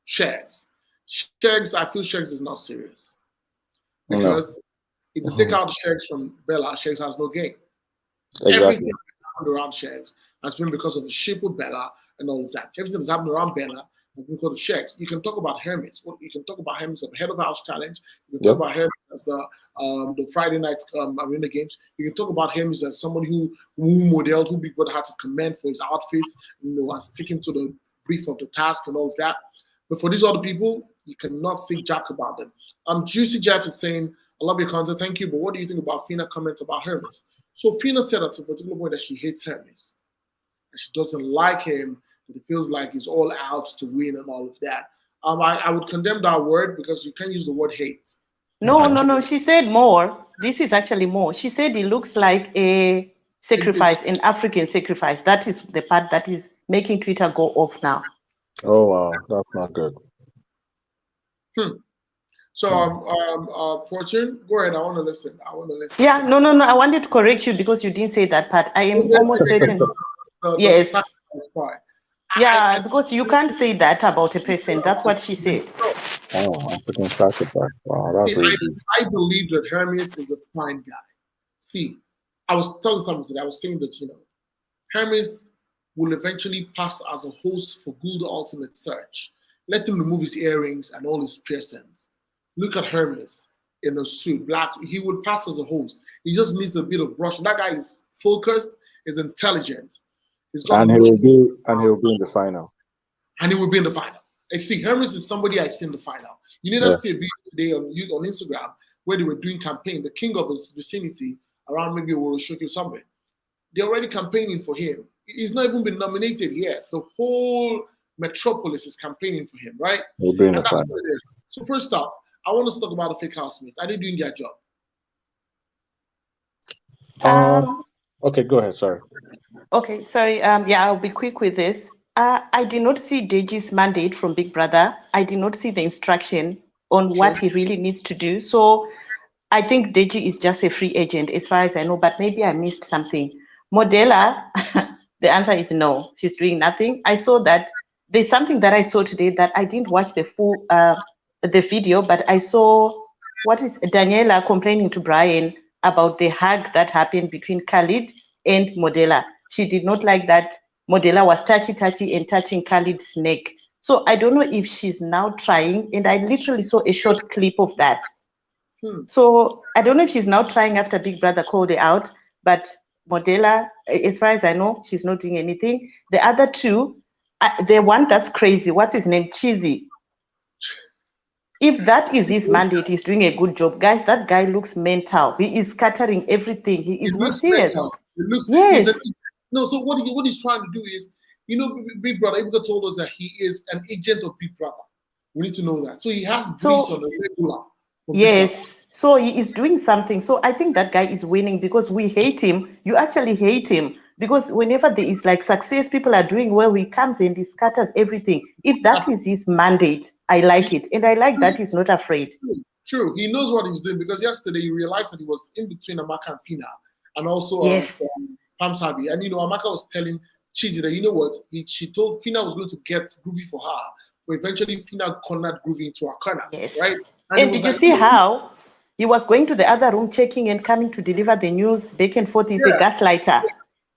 Speaker 1: Shags? Shags, I feel Shags is not serious. Because If you take out the Shegs from Bella, Shegs has no game.
Speaker 2: Exactly.
Speaker 1: Everything that's happened around Shegs has been because of the ship with Bella and all of that. Everything that's happened around Bella has been because of Shegs. You can talk about Hermes. You can talk about Hermes as the head of the house challenge. You can talk about Hermes as the Friday night arena games. You can talk about Hermes as somebody who modeled, who Big Brother had to commend for his outfits, and sticking to the brief of the task and all of that. But for these other people, you cannot say jack about them. Juicy Jeff is saying, I love your content, thank you, but what do you think about Fina comment about Hermes? So Fina said at a particular point that she hates Hermes. And she doesn't like him, that it feels like he's all out to win and all of that. I would condemn that word because you can't use the word hate.
Speaker 5: No. She said more. This is actually more. She said it looks like a sacrifice, an African sacrifice. That is the part that is making Twitter go off now.
Speaker 2: Oh wow, that's not good.
Speaker 1: So, Fortune, go ahead. I want to listen.
Speaker 5: Yeah, no. I wanted to correct you because you didn't say that part. I am almost certain. Yes. Yeah, because you can't say that about a person. That's what she said.
Speaker 2: Oh, African sacrifice. Wow, that's
Speaker 1: See,
Speaker 2: really
Speaker 1: I believe that Hermes is a fine guy. See, I was telling someone today, I was saying that, Hermes will eventually pass as a host for Good Ultimate Search. Let him remove his earrings and all his piercings. Look at Hermes in a suit, black. He will pass as a host. He just needs a bit of brushing. That guy is focused, is intelligent.
Speaker 2: And he will be in the final.
Speaker 1: And he will be in the final. I see Hermes is somebody I see in the final. You need to see a video today on Instagram where they were doing campaign, the king of his vicinity around maybe Woroshoki or somewhere. They're already campaigning for him. He's not even been nominated yet. The whole metropolis is campaigning for him, right?
Speaker 2: He'll be in the
Speaker 1: that's
Speaker 2: final.
Speaker 1: what it is. So first off, I want to talk about the fake housemates. Are they doing their job?
Speaker 2: Okay, go ahead. Sorry.
Speaker 5: Okay, sorry. Yeah, I'll be quick with this. I did not see Deji's mandate from Big Brother. I did not see the instruction on what he really needs to do. So I think Deji is just a free agent as far as I know, but maybe I missed something. Modella, the answer is no. She's doing nothing. I saw that there's something that I saw today that I didn't watch the full the video, but I saw what is Daniella complaining to Brian about the hug that happened between Khalid and Modella. She did not like that Modella was touchy and touching Khalid's neck. So I don't know if she's now trying, and I literally saw a short clip of that. So I don't know if she's now trying after Big Brother called her out, but Modella, as far as I know, she's not doing anything. The other two, the one that's crazy, what's his name? Cheesy. If that is his mandate, he's doing a good job. Guys, that guy looks mental. He is scattering everything. He is not serious.
Speaker 1: Yes. No, so what he's trying to do is, Big Brother, Ibuka told us that he is an agent of Big Brother. We need to know that. So he has briefs on the regular.
Speaker 5: Yes. So he is doing something. So I think that guy is winning because we hate him. You actually hate him because whenever there is like success, people are doing well, he comes and he scatters everything. If that is his mandate, I like it. And I like that he's not afraid.
Speaker 1: True. He knows what he's doing because yesterday he realized that he was in between Amaka and Fina and also Pam Sabi. And, Amaka was telling Cheesy that, you know what, she told Fina was going to get Groovy for her, but eventually Fina cornered Groovy into a corner, right?
Speaker 5: And did you see how he was going to the other room, checking and coming to deliver the news back and forth? He's a gaslighter.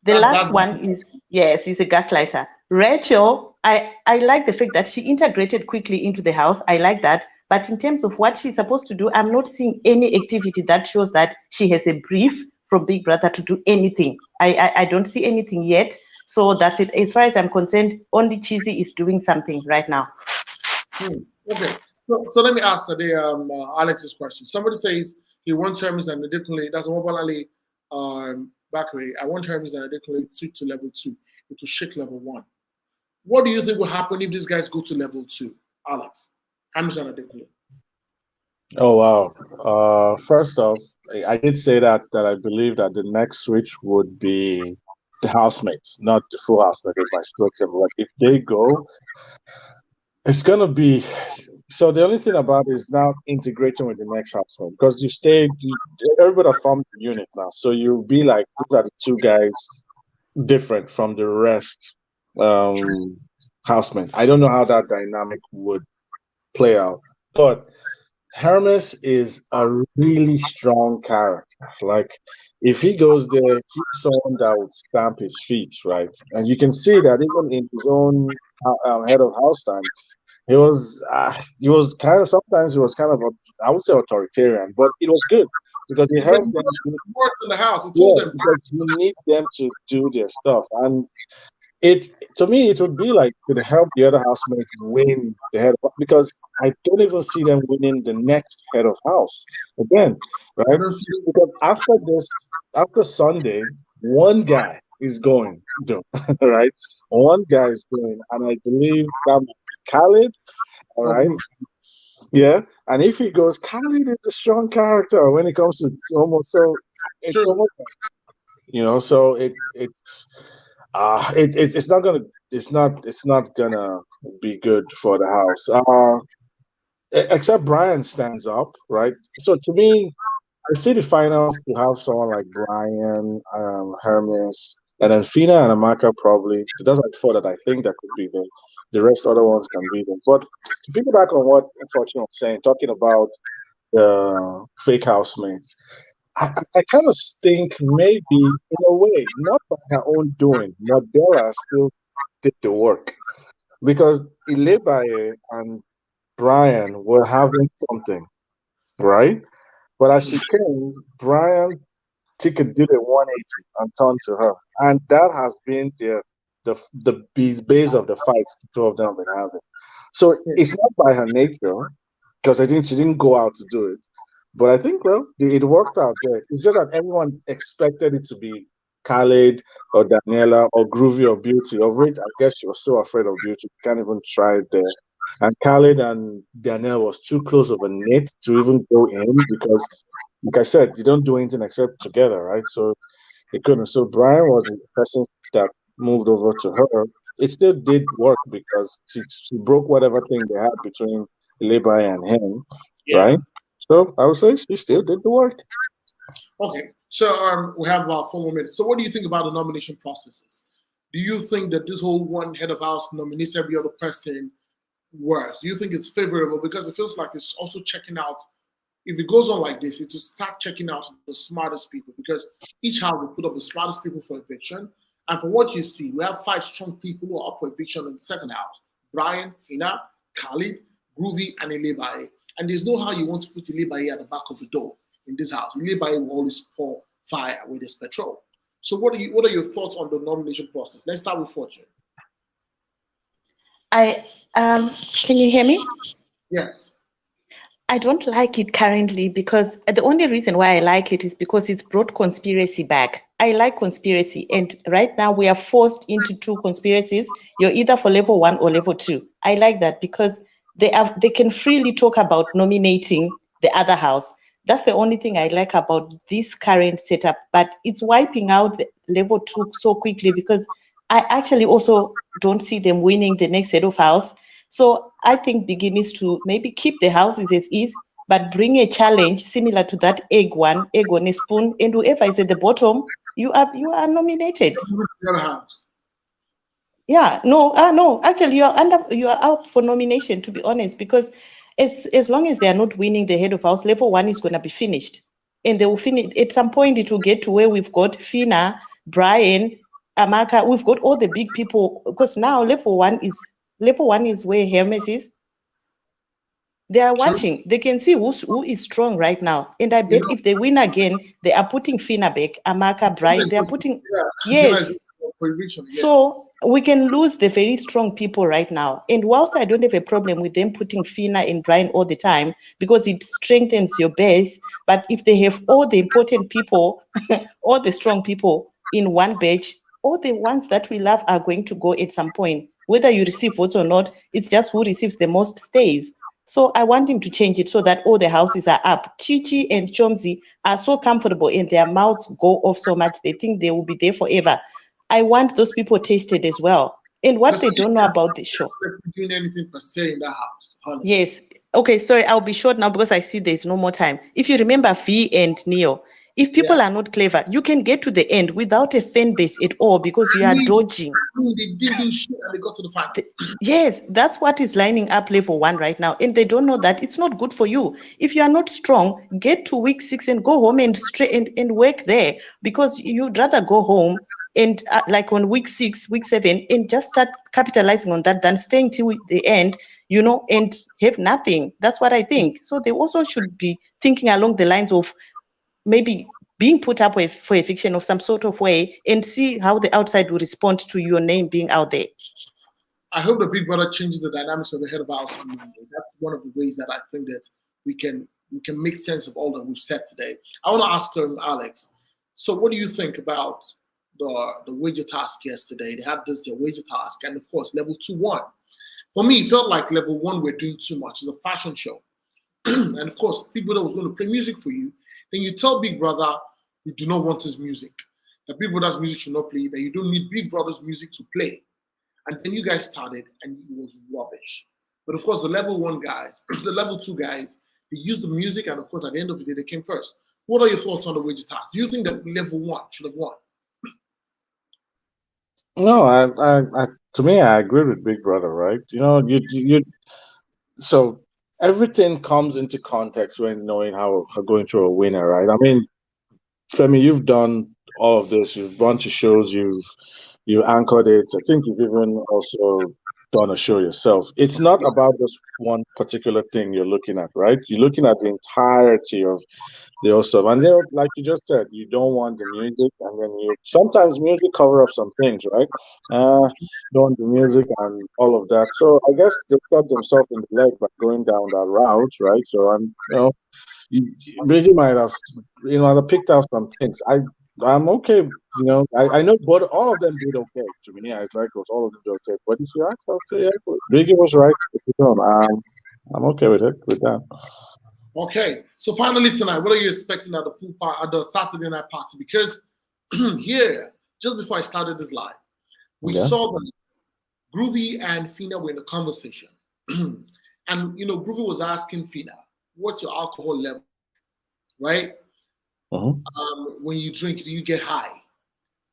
Speaker 5: The last one is, he's a gaslighter. Rachel, I like the fact that she integrated quickly into the house. I like that. But in terms of what she's supposed to do, I'm not seeing any activity that shows that she has a brief from Big Brother to do anything. I don't see anything yet. So that's it. As far as I'm concerned, only Cheesy is doing something right now.
Speaker 1: Okay. So let me ask today Alex's question. Somebody says he wants Hermes and additionally, that's Wabalali Bakri. I want Hermes and additionally switch to level 2, to shake level 1. What do you think will happen if these guys go to level 2, Alex? Hermes and additionally.
Speaker 2: Oh wow. First off, I did say that I believe that the next switch would be the housemates, not the full housemate if I spoke them. Like if they go, it's gonna be so the only thing about it is now integrating with the next housemate because everybody formed the unit now. So you'll be like, these are the two guys different from the rest housemen. I don't know how that dynamic would play out, but Hermes is a really strong character. Like, if he goes there, he's someone that would stamp his feet, right? And you can see that even in his own head of house time, he was kind of sometimes he was kind of I would say authoritarian, but it was good because he
Speaker 1: But he
Speaker 2: helped them.
Speaker 1: works in the house. He told
Speaker 2: Yeah,
Speaker 1: them,
Speaker 2: because you need them to do their stuff, and it to me it would be like to help the other housemates win the head of, because I don't even see them winning the next head of house again,
Speaker 1: I
Speaker 2: right?
Speaker 1: don't see
Speaker 2: Because after Sunday, one guy is going, right? One guy is going, and I believe that might be Khalid, all
Speaker 1: or
Speaker 2: right?
Speaker 1: Groove.
Speaker 2: Yeah, and if he goes, Khalid is a strong character when it comes to almost so it's
Speaker 1: True.
Speaker 2: almost so it's not gonna it's not gonna be good for the house. Except Brian stands up, right? So to me, I see the finals to have someone like Brian, Hermes, and then Fina and Amaka probably. That's like four that I think that could be there. The rest other ones can be there. But to piggyback on what Fortune was saying, talking about the fake housemates, I kind of think maybe in a way, not by her own doing, Modella still did the work because Ilebaye and Brian were having something, right? But as she came, Brian did a 180 and turned to her, and that has been the base of the fights the two of them have been having. So it's not by her nature, because I think she didn't go out to do it. But I think, well, it worked out there. It's just that everyone expected it to be Khalid or Daniela or Groovy or Beauty, of which I guess she was so afraid of Beauty, she can't even try it there. And Khalid and Daniela was too close of a knit to even go in because, like I said, you don't do anything except together, right? So they couldn't. So Brian was the person that moved over to her. It still did work because she broke whatever thing they had between Levi and him,
Speaker 4: Yeah.
Speaker 2: right? So I would say she still did the work.
Speaker 1: Okay, so we have about 4 more minutes. So, what do you think about the nomination processes? Do you think that this whole one head of house nominates every other person worse? Do you think it's favorable? Because it feels like it's also checking out. If it goes on like this, it's to start checking out the smartest people because each house will put up the smartest people for eviction. And from what you see, we have 5 strong people who are up for eviction in the second house: Brian, Fina, Khalid, Groovy, and Elebaye. And there's no how you want to put Elebaye at the back of the door in this house. Elebaye will always pour fire where there's petrol. So what are your thoughts on the nomination process? Let's start with Fortune.
Speaker 5: Can you hear me?
Speaker 1: Yes.
Speaker 5: I don't like it currently because the only reason why I like it is because it's brought conspiracy back. I like conspiracy, and right now we are forced into 2 conspiracies. You're either for level 1 or level 2. I like that because they can freely talk about nominating the other house. That's the only thing I like about this current setup, but it's wiping out the level 2 so quickly because I actually also don't see them winning the next set of house. So I think Big needs to maybe keep the houses as is, but bring a challenge similar to that egg on a spoon, and whoever is at the bottom, you are nominated.
Speaker 1: The other house.
Speaker 5: Yeah, no, actually you are out for nomination, to be honest, because as long as they are not winning the head of house, level 1 is gonna be finished. And they will finish at some point. It will get to where we've got Fina, Brian, Amaka, we've got all the big people, because now level one is where Hermes is. They are
Speaker 1: True.
Speaker 5: watching. They can see who is strong right now. And I bet if they win again, they are putting Fina back, Amaka, Brian. They are putting yes. So we can lose the very strong people right now. And whilst I don't have a problem with them putting Fina and Brian all the time because it strengthens your base, but if they have all the important people, all the strong people in one batch, all the ones that we love are going to go at some point. Whether you receive votes or not, it's just who receives the most stays. So I want him to change it so that all the houses are up. Chichi and Chomzi are so comfortable and their mouths go off so much, they think they will be there forever. I want those people tasted as well. And what they don't know about the show.
Speaker 1: Doing anything per se in that house, honestly.
Speaker 5: Yes. Okay, sorry, I'll be short now because I see there's no more time. If you remember V and Neo, If people are not clever, you can get to the end without a fan base at all because you are dodging.
Speaker 1: They didn't do shit and they got to the final.
Speaker 5: Yes, that's what is lining up level 1 right now. And they don't know that it's not good for you. If you are not strong, get to week 6 and go home and work there, because you'd rather go home and like on week 6, week 7, and just start capitalizing on that than staying till the end, and have nothing. That's what I think. So they also should be thinking along the lines of maybe being put up for eviction of some sort of way and see how the outside will respond to your name being out there.
Speaker 1: I hope the Big Brother changes the dynamics of the head of house on Monday. That's one of the ways that I think that we can make sense of all that we've said today. I want to ask Alex, so what do you think about the wager task yesterday? They had their wager task, and of course, level 2 won. For me, it felt like level 1 we're doing too much. It's a fashion show. And of course, Big Brother was going to play music for you. Then you tell Big Brother you do not want his music. That Big Brother's music should not play, that you don't need Big Brother's music to play. And then you guys started and it was rubbish. But of course, the level 1 guys, the level 2 guys, they used the music, and of course, at the end of the day, they came first. What are your thoughts on the wager task? Do you think that level 1 should have won?
Speaker 2: No, I to me, I agree with Big Brother, right? So everything comes into context when knowing how going through a winner, right? I mean, Femi, you've done all of this. You've gone to shows. You anchored it. I think you've even also done a show yourself. It's not about just one particular thing you're looking at, right? You're looking at the entirety of the whole stuff. And then, like you just said, you don't want the music, and then sometimes music cover up some things, right? Don't want the music and all of that. So I guess they cut themselves in the leg by going down that route, right? So Biggie might have picked out some things. I'm okay. I know, but all of them did okay. To me, I like all of them did okay. But if you ask, I'll say Biggie was right. I'm okay with it. With that.
Speaker 1: Okay, so finally tonight, what are you expecting at the pool party, at the Saturday night party? Because here, just before I started this live, we saw that Groovy and Fina were in a conversation, and Groovy was asking Fina, "What's your alcohol level?" Right? When you drink, do you get high?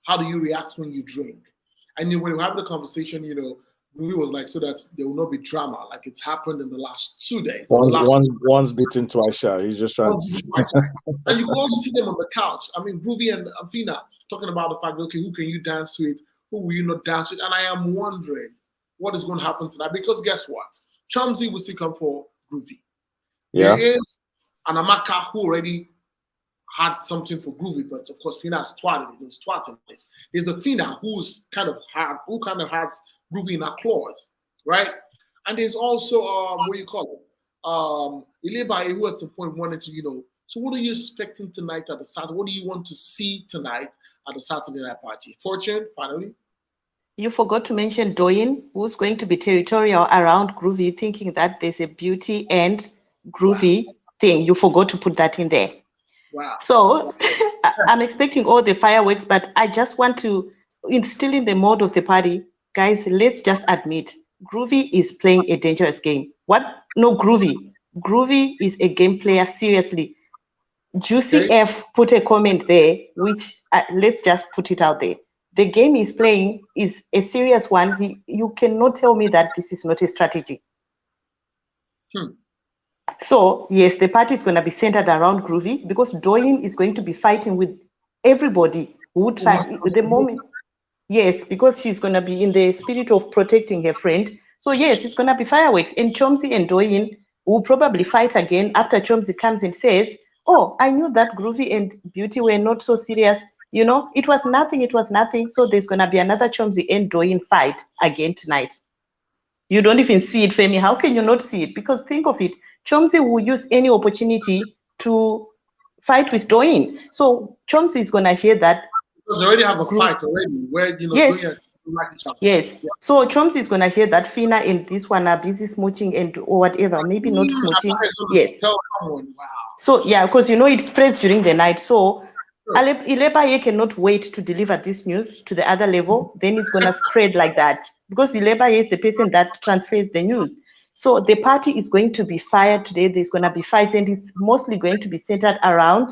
Speaker 1: How do you react when you drink? And then when we have the conversation, Groovy was like, so that there will not be drama, like it's happened in the last 2 days.
Speaker 2: Once beaten, twice shy. He's just trying to.
Speaker 1: And you can also see them on the couch. I mean, Groovy and Fina talking about the fact, okay, who can you dance with? Who will you not dance with? And I am wondering what is going to happen tonight. Because guess what? Chumsy will still come for Groovy.
Speaker 2: Yeah.
Speaker 1: There is an Amaka who already had something for Groovy, but of course Fina has twatted it. There's twatting it. There's a Fina who kind of has Groovy in her claws, right? And there's also what do you call it? Bbnaija, who at some point wanted to, So what are you expecting tonight at the Saturday? What do you want to see tonight at the Saturday night party? Fortune, finally.
Speaker 5: You forgot to mention Doyin, who's going to be territorial around Groovy, thinking that there's a beauty and Groovy thing. You forgot to put that in there.
Speaker 1: Wow.
Speaker 5: So I'm expecting all the fireworks, but I just want to instill in the mode of the party. Guys, let's just admit, Groovy is playing a dangerous game. What? No, Groovy. Groovy is a game player, seriously. Juicy F put a comment there, which let's just put it out there. The game he's playing is a serious one. You cannot tell me that this is not a strategy. So, yes, the party is going to be centered around Groovy because Doyin is going to be fighting with everybody who try the moment. Yes, because she's going to be in the spirit of protecting her friend. So, yes, it's going to be fireworks. And Chomzi and Doyin will probably fight again after Chomzi comes and says, oh, I knew that Groovy and Beauty were not so serious. It was nothing. So there's going to be another Chomzi and Doyin fight again tonight. You don't even see it, Femi. How can you not see it? Because think of it. Chomzi will use any opportunity to fight with Doyin. So Chomzi is going to hear that.
Speaker 1: Because they already have a fight already where,
Speaker 5: yes.
Speaker 1: Doyin like each other.
Speaker 5: Yes. Yeah. So Chomzi is going to hear that Fina and this one are busy smooching or whatever. Maybe not smooching. Yes.
Speaker 1: Tell someone, wow.
Speaker 5: So, yeah, because, it spreads during the night. So Bbnaija cannot wait to deliver this news to the other level. Then it's going to spread like that. Because Bbnaija is the person that transfers the news. So the party is going to be fired today. There's going to be fights, and it's mostly going to be centered around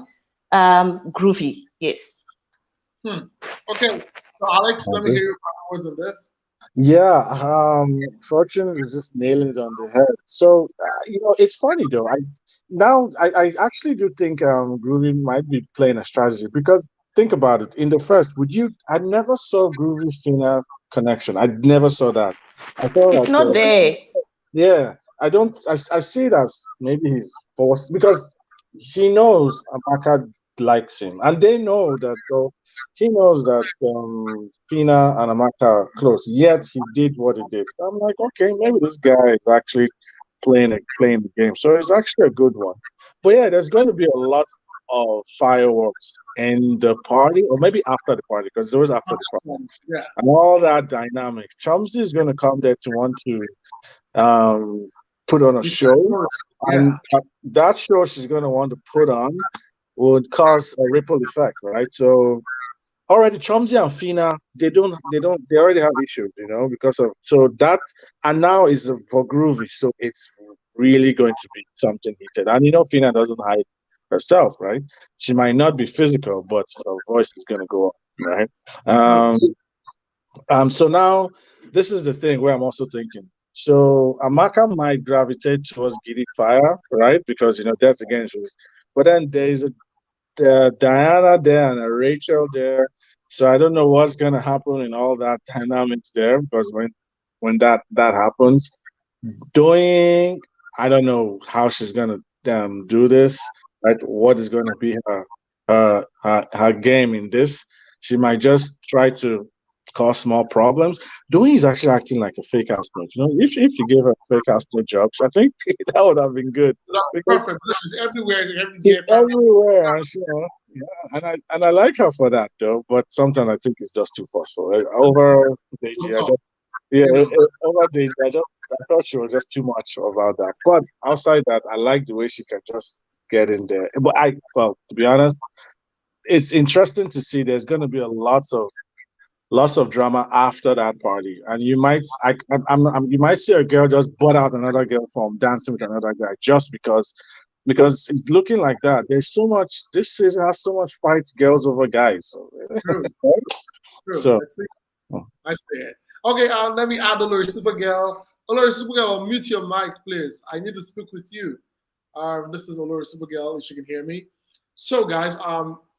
Speaker 5: groovy. Yes.
Speaker 1: Okay. So Alex, let me hear your final words on this.
Speaker 2: Yeah, Fortune is just nailing it on the head. So, it's funny though. I actually do think Groovy might be playing a strategy because think about it. In the first, I never saw Groovy Fina connection. I never saw that. I
Speaker 5: It's
Speaker 2: thought
Speaker 5: not
Speaker 2: that,
Speaker 5: there.
Speaker 2: yeah, I don't. I see it as maybe he's forced because he knows Amaka likes him, and they know that though he knows that Fina and Amaka are close. Yet he did what he did. So I'm like, okay, maybe this guy is actually playing the game. So it's actually a good one. But yeah, there's going to be a lot of fireworks in the party, or maybe after the party, because it was after the party,
Speaker 1: Yeah.
Speaker 2: and all that dynamic. Chumsy is going to come there to want to um, put on a show,
Speaker 1: Yeah.
Speaker 2: and that show she's going to want to put on would cause a ripple effect, right? So already Chomzi and Fina, they already have issues, because of so that, and now is for Groovy, so it's really going to be something heated. And Fina doesn't hide herself, right? She might not be physical, but her voice is going to go up, right? So now this is the thing where I'm also thinking. So Amaka might gravitate towards Giddy Fire, right? Because that's again she was, but then there is a Diana there and a Rachel there. So I don't know what's gonna happen in all that dynamics there because when that happens, doing I don't know how she's gonna do this. Right? What is gonna be her game in this? She might just try to cause small problems. Doing is actually acting like a fake housemate. If you gave her a fake housemate job, I think that would have been good.
Speaker 1: Perfect. Because she's everywhere, every
Speaker 2: She's
Speaker 1: day.
Speaker 2: everywhere, and yeah, and I like her for that though. But sometimes I think it's just too forceful. Over Deji, over Deji, I thought she was just too much about that. But outside that, I like the way she can just get in there. But to be honest, it's interesting to see. There's going to be lots of drama after that party, and you might you might see a girl just butt out another girl from dancing with another guy just because it's looking like that. There's so much. This season has so much fights girls over guys. So,
Speaker 1: True.
Speaker 2: so
Speaker 1: I see it. Okay, let me add Olori Supergirl. Olori Supergirl, unmute your mic, please. I need to speak with you. This is Olori Supergirl, if you can hear me. So, guys,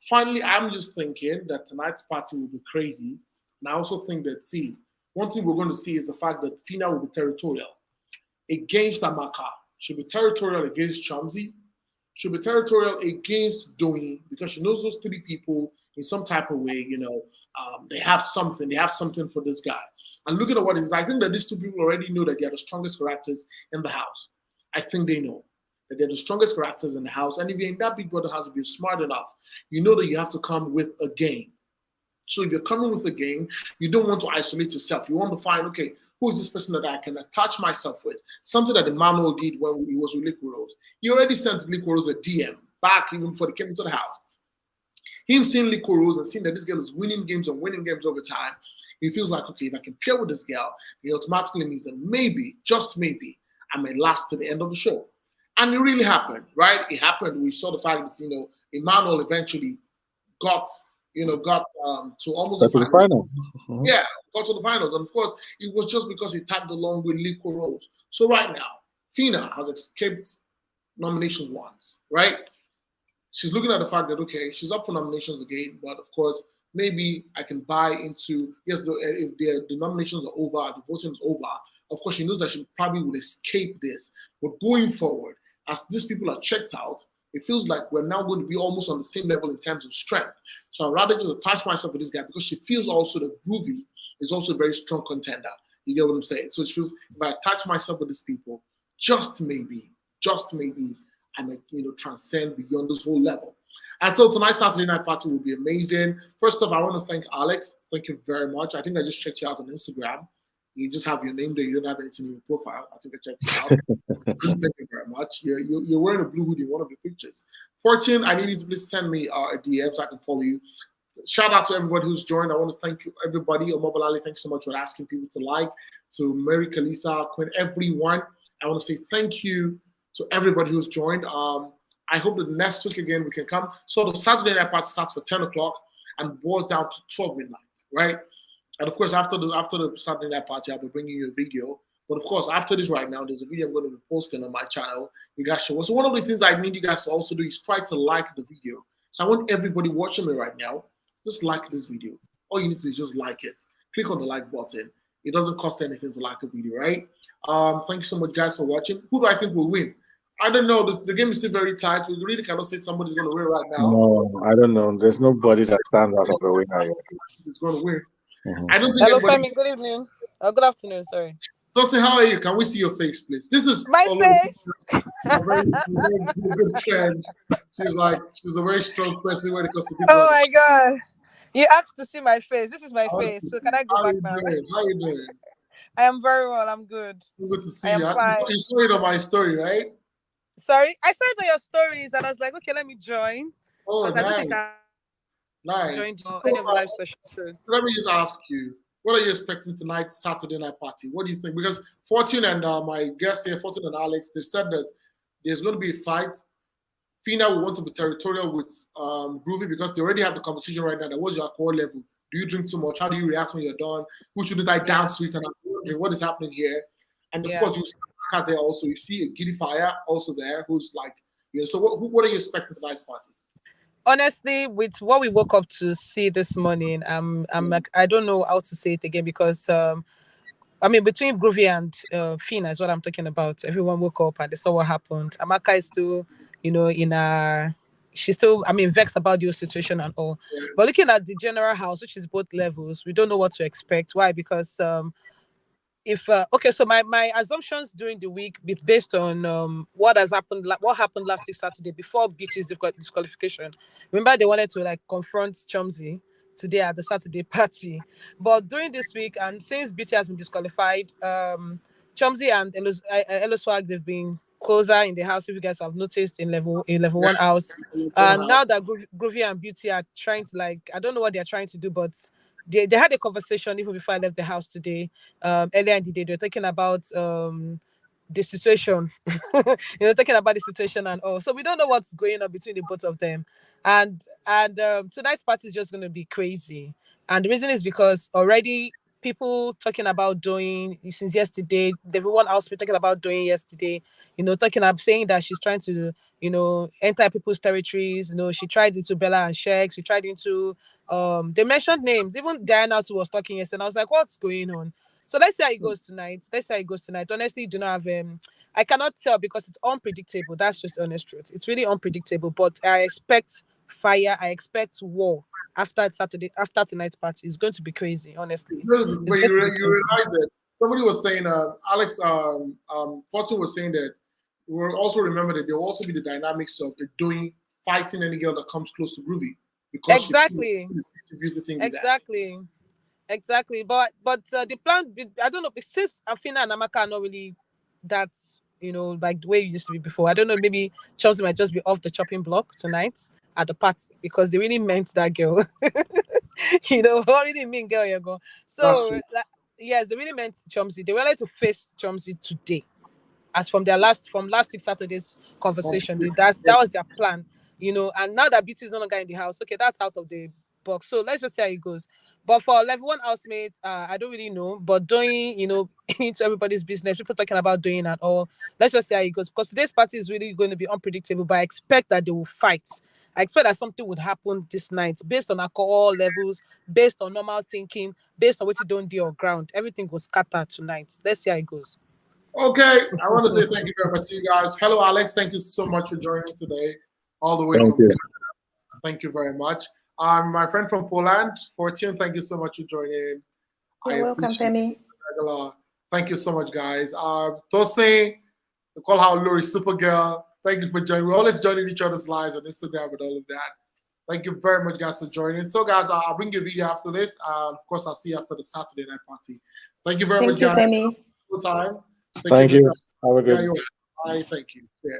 Speaker 1: finally, I'm just thinking that tonight's party will be crazy. And I also think that, one thing we're going to see is the fact that Fina will be territorial against Amaka. She'll be territorial against Chomzi. She'll be territorial against Doing because she knows those three people in some type of way, they have something. They have something for this guy. And looking at what it is, I think that these two people already know that they are the strongest characters in the house. I think they know that they're the strongest characters in the house. And if you're in that Big Brother house, if you're smart enough, you know that you have to come with a game. So if you're coming with a game, you don't want to isolate yourself. You want to find, okay, who is this person that I can attach myself with? Something that Emmanuel did when he was with Liquid Rose. He already sent Liquid Rose a DM back even before they came into the house. Him seeing Liquid Rose and seeing that this girl is winning games and winning games over time, he feels like, okay, if I can pair with this girl, it automatically means that maybe, just maybe, I may last to the end of the show. And it really happened, right? It happened. We saw the fact that, Emmanuel eventually got to almost the final. Yeah, got to the finals. And of course, it was just because he tagged along with Liquid Rose. So right now, Fina has escaped nominations once, right? She's looking at the fact that, okay, she's up for nominations again, but of course, maybe I can buy into, yes, if the nominations are over, the voting is over, of course, she knows that she probably will escape this. But going forward, as these people are checked out, it feels like we're now going to be almost on the same level in terms of strength. So I'd rather just attach myself with this guy because she feels also that Groovy is also a very strong contender. You get what I'm saying? So she feels if I attach myself with these people, just maybe, I might, transcend beyond this whole level. And so tonight's Saturday night party will be amazing. First off, I want to thank Alex. Thank you very much. I think I just checked you out on Instagram. You just have your name there. You don't have anything in your profile. I think I checked you out. Thank you very much. You're wearing a blue hoodie in one of your pictures. Fortune, I need you to please send me a DM so I can follow you. Shout out to everybody who's joined. I want to thank you, everybody. Omobile Ali, thanks so much for asking people to like. To Mary Kalisa, Quinn, everyone. I want to say thank you to everybody who's joined. I hope that next week again we can come. So the Saturday night party starts for 10 o'clock and boils down to 12 midnight, right? And of course, after the Saturday night party, I'll be bringing you a video. But of course, after this right now, there's a video I'm going to be posting on my channel. You guys should. So one of the things I need you guys to also do is try to like the video. So I want everybody watching me right now, just like this video. All you need to do is just like it. Click on the like button. It doesn't cost anything to like a video, right? Thank you so much, guys, for watching. Who do I think will win? I don't know. The game is still very tight. We really cannot say somebody's going to win right now.
Speaker 2: No, I don't know. There's nobody that stands out as a winner yet.
Speaker 1: Who's going to win?
Speaker 2: Mhm.
Speaker 1: I don't think.
Speaker 6: Hello,
Speaker 1: anybody...
Speaker 6: Femi. Good evening. Good afternoon. Sorry.
Speaker 1: Tosin, how are you? Can we see your face, please? This is
Speaker 6: My face.
Speaker 1: a very good friend. She's a very strong person when it comes to Big
Speaker 6: Oh
Speaker 1: Brother.
Speaker 6: my God. You asked to see my face. This is my face. So can I go back now?
Speaker 1: How you doing?
Speaker 6: I am very well. I'm good.
Speaker 1: So good to see
Speaker 6: I am
Speaker 1: you.
Speaker 6: fine.
Speaker 1: You saw it on my story, right?
Speaker 6: Sorry. I saw it on your stories and I was like, okay, let me join.
Speaker 1: Oh,
Speaker 6: Because I don't
Speaker 1: nice.
Speaker 6: think I
Speaker 1: Nice.
Speaker 6: joined
Speaker 1: So,
Speaker 6: any of the live sessions. So.
Speaker 1: let me just ask you, what are you expecting tonight's Saturday night party? What do you think? Because Fortune and my guests here, Fortune and Alex, they've said that there's going to be a fight. Fina will want to be territorial with Groovy because they already have the conversation right now. That what's your alcohol level? Do you drink too much? How do you react when you're done? Who should I down sweet? And I'm wondering what is happening here. And of course, you see out there also. You see a Giddy Fire also there, who's like, you know. So what are you expecting tonight's party?
Speaker 6: Honestly, with what we woke up to see this morning, I'm like, I don't know how to say it again because I mean, between Groovy and Fina is what I'm talking about. Everyone woke up and they saw what happened. Amaka is still, you know, she's still, I mean, vexed about the situation and all. But looking at the general house, which is both levels, we don't know what to expect. Why? Because okay, so my assumptions during the week based on what happened last week Saturday before BT's disqualification. Remember, they wanted to like confront Chomzy today at the Saturday party, but during this week and since BT has been disqualified, Chomzy and Elo Swag, they've been closer in the house. If you guys have noticed in level 1 house, now that Groovy and Beauty are trying to, like, I don't know what they're trying to do, but they had a conversation even before I left the house today. Earlier in the day, they were talking about the situation, talking about the situation and all. So we don't know what's going on between the both of them. And tonight's party is just going to be crazy. And the reason is because already people talking about doing since yesterday, everyone else been talking about doing yesterday, saying that she's trying to, enter people's territories. She tried into Bella and Shex, she tried into they mentioned names. Even Diana was talking yesterday, and I was like, what's going on? So let's see how it goes tonight. Honestly, do not have I cannot tell because it's unpredictable. That's just the honest truth. It's really unpredictable. But I expect fire. I expect war after tonight's party. It's going to be crazy, honestly.
Speaker 1: But you realize it. Somebody was saying, Alex, Fortune was saying that we'll also remember that there will also be the dynamics of fighting any girl that comes close to Groovy. Because
Speaker 6: exactly. But the plan, I don't know, since Afina and Amaka are not really that, like the way it used to be before. I don't know, maybe Chomzy might just be off the chopping block tonight at the party because they really meant that girl. What really mean girl you go. So yes, they really meant Chomzy. They were like to face Chomzy today. As from last week Saturday's conversation. That was their plan. And now that Beauty is no longer in the house, okay, that's out of the box. So let's just see how it goes. But for level 1 housemates, I don't really know. But doing, into everybody's business, people talking about doing and all. Let's just see how it goes. Because today's party is really going to be unpredictable, but I expect that they will fight. I expect that something would happen this night based on alcohol levels, based on normal thinking, based on what you don't do on ground. Everything will scatter tonight. Let's see how it goes.
Speaker 1: Okay, I want to say thank you very much to you guys. Hello, Alex. Thank you so much for joining today, all the way from Canada. Thank you very much. My friend from Poland, Fortune, thank you so much for joining.
Speaker 5: You're welcome, Femi.
Speaker 1: Thank you so much, guys. Tosin, call her Lori Supergirl. Thank you for joining. We're always joining each other's lives on Instagram and all of that. Thank you very much, guys, for joining. So, guys, I'll bring you a video after this. Of course, I'll see you after the Saturday night party. Thank you very much, guys.
Speaker 5: Thank you, Femi.
Speaker 1: Good time.
Speaker 2: Thank you. Have a good
Speaker 1: Bye. Thank you. Yeah.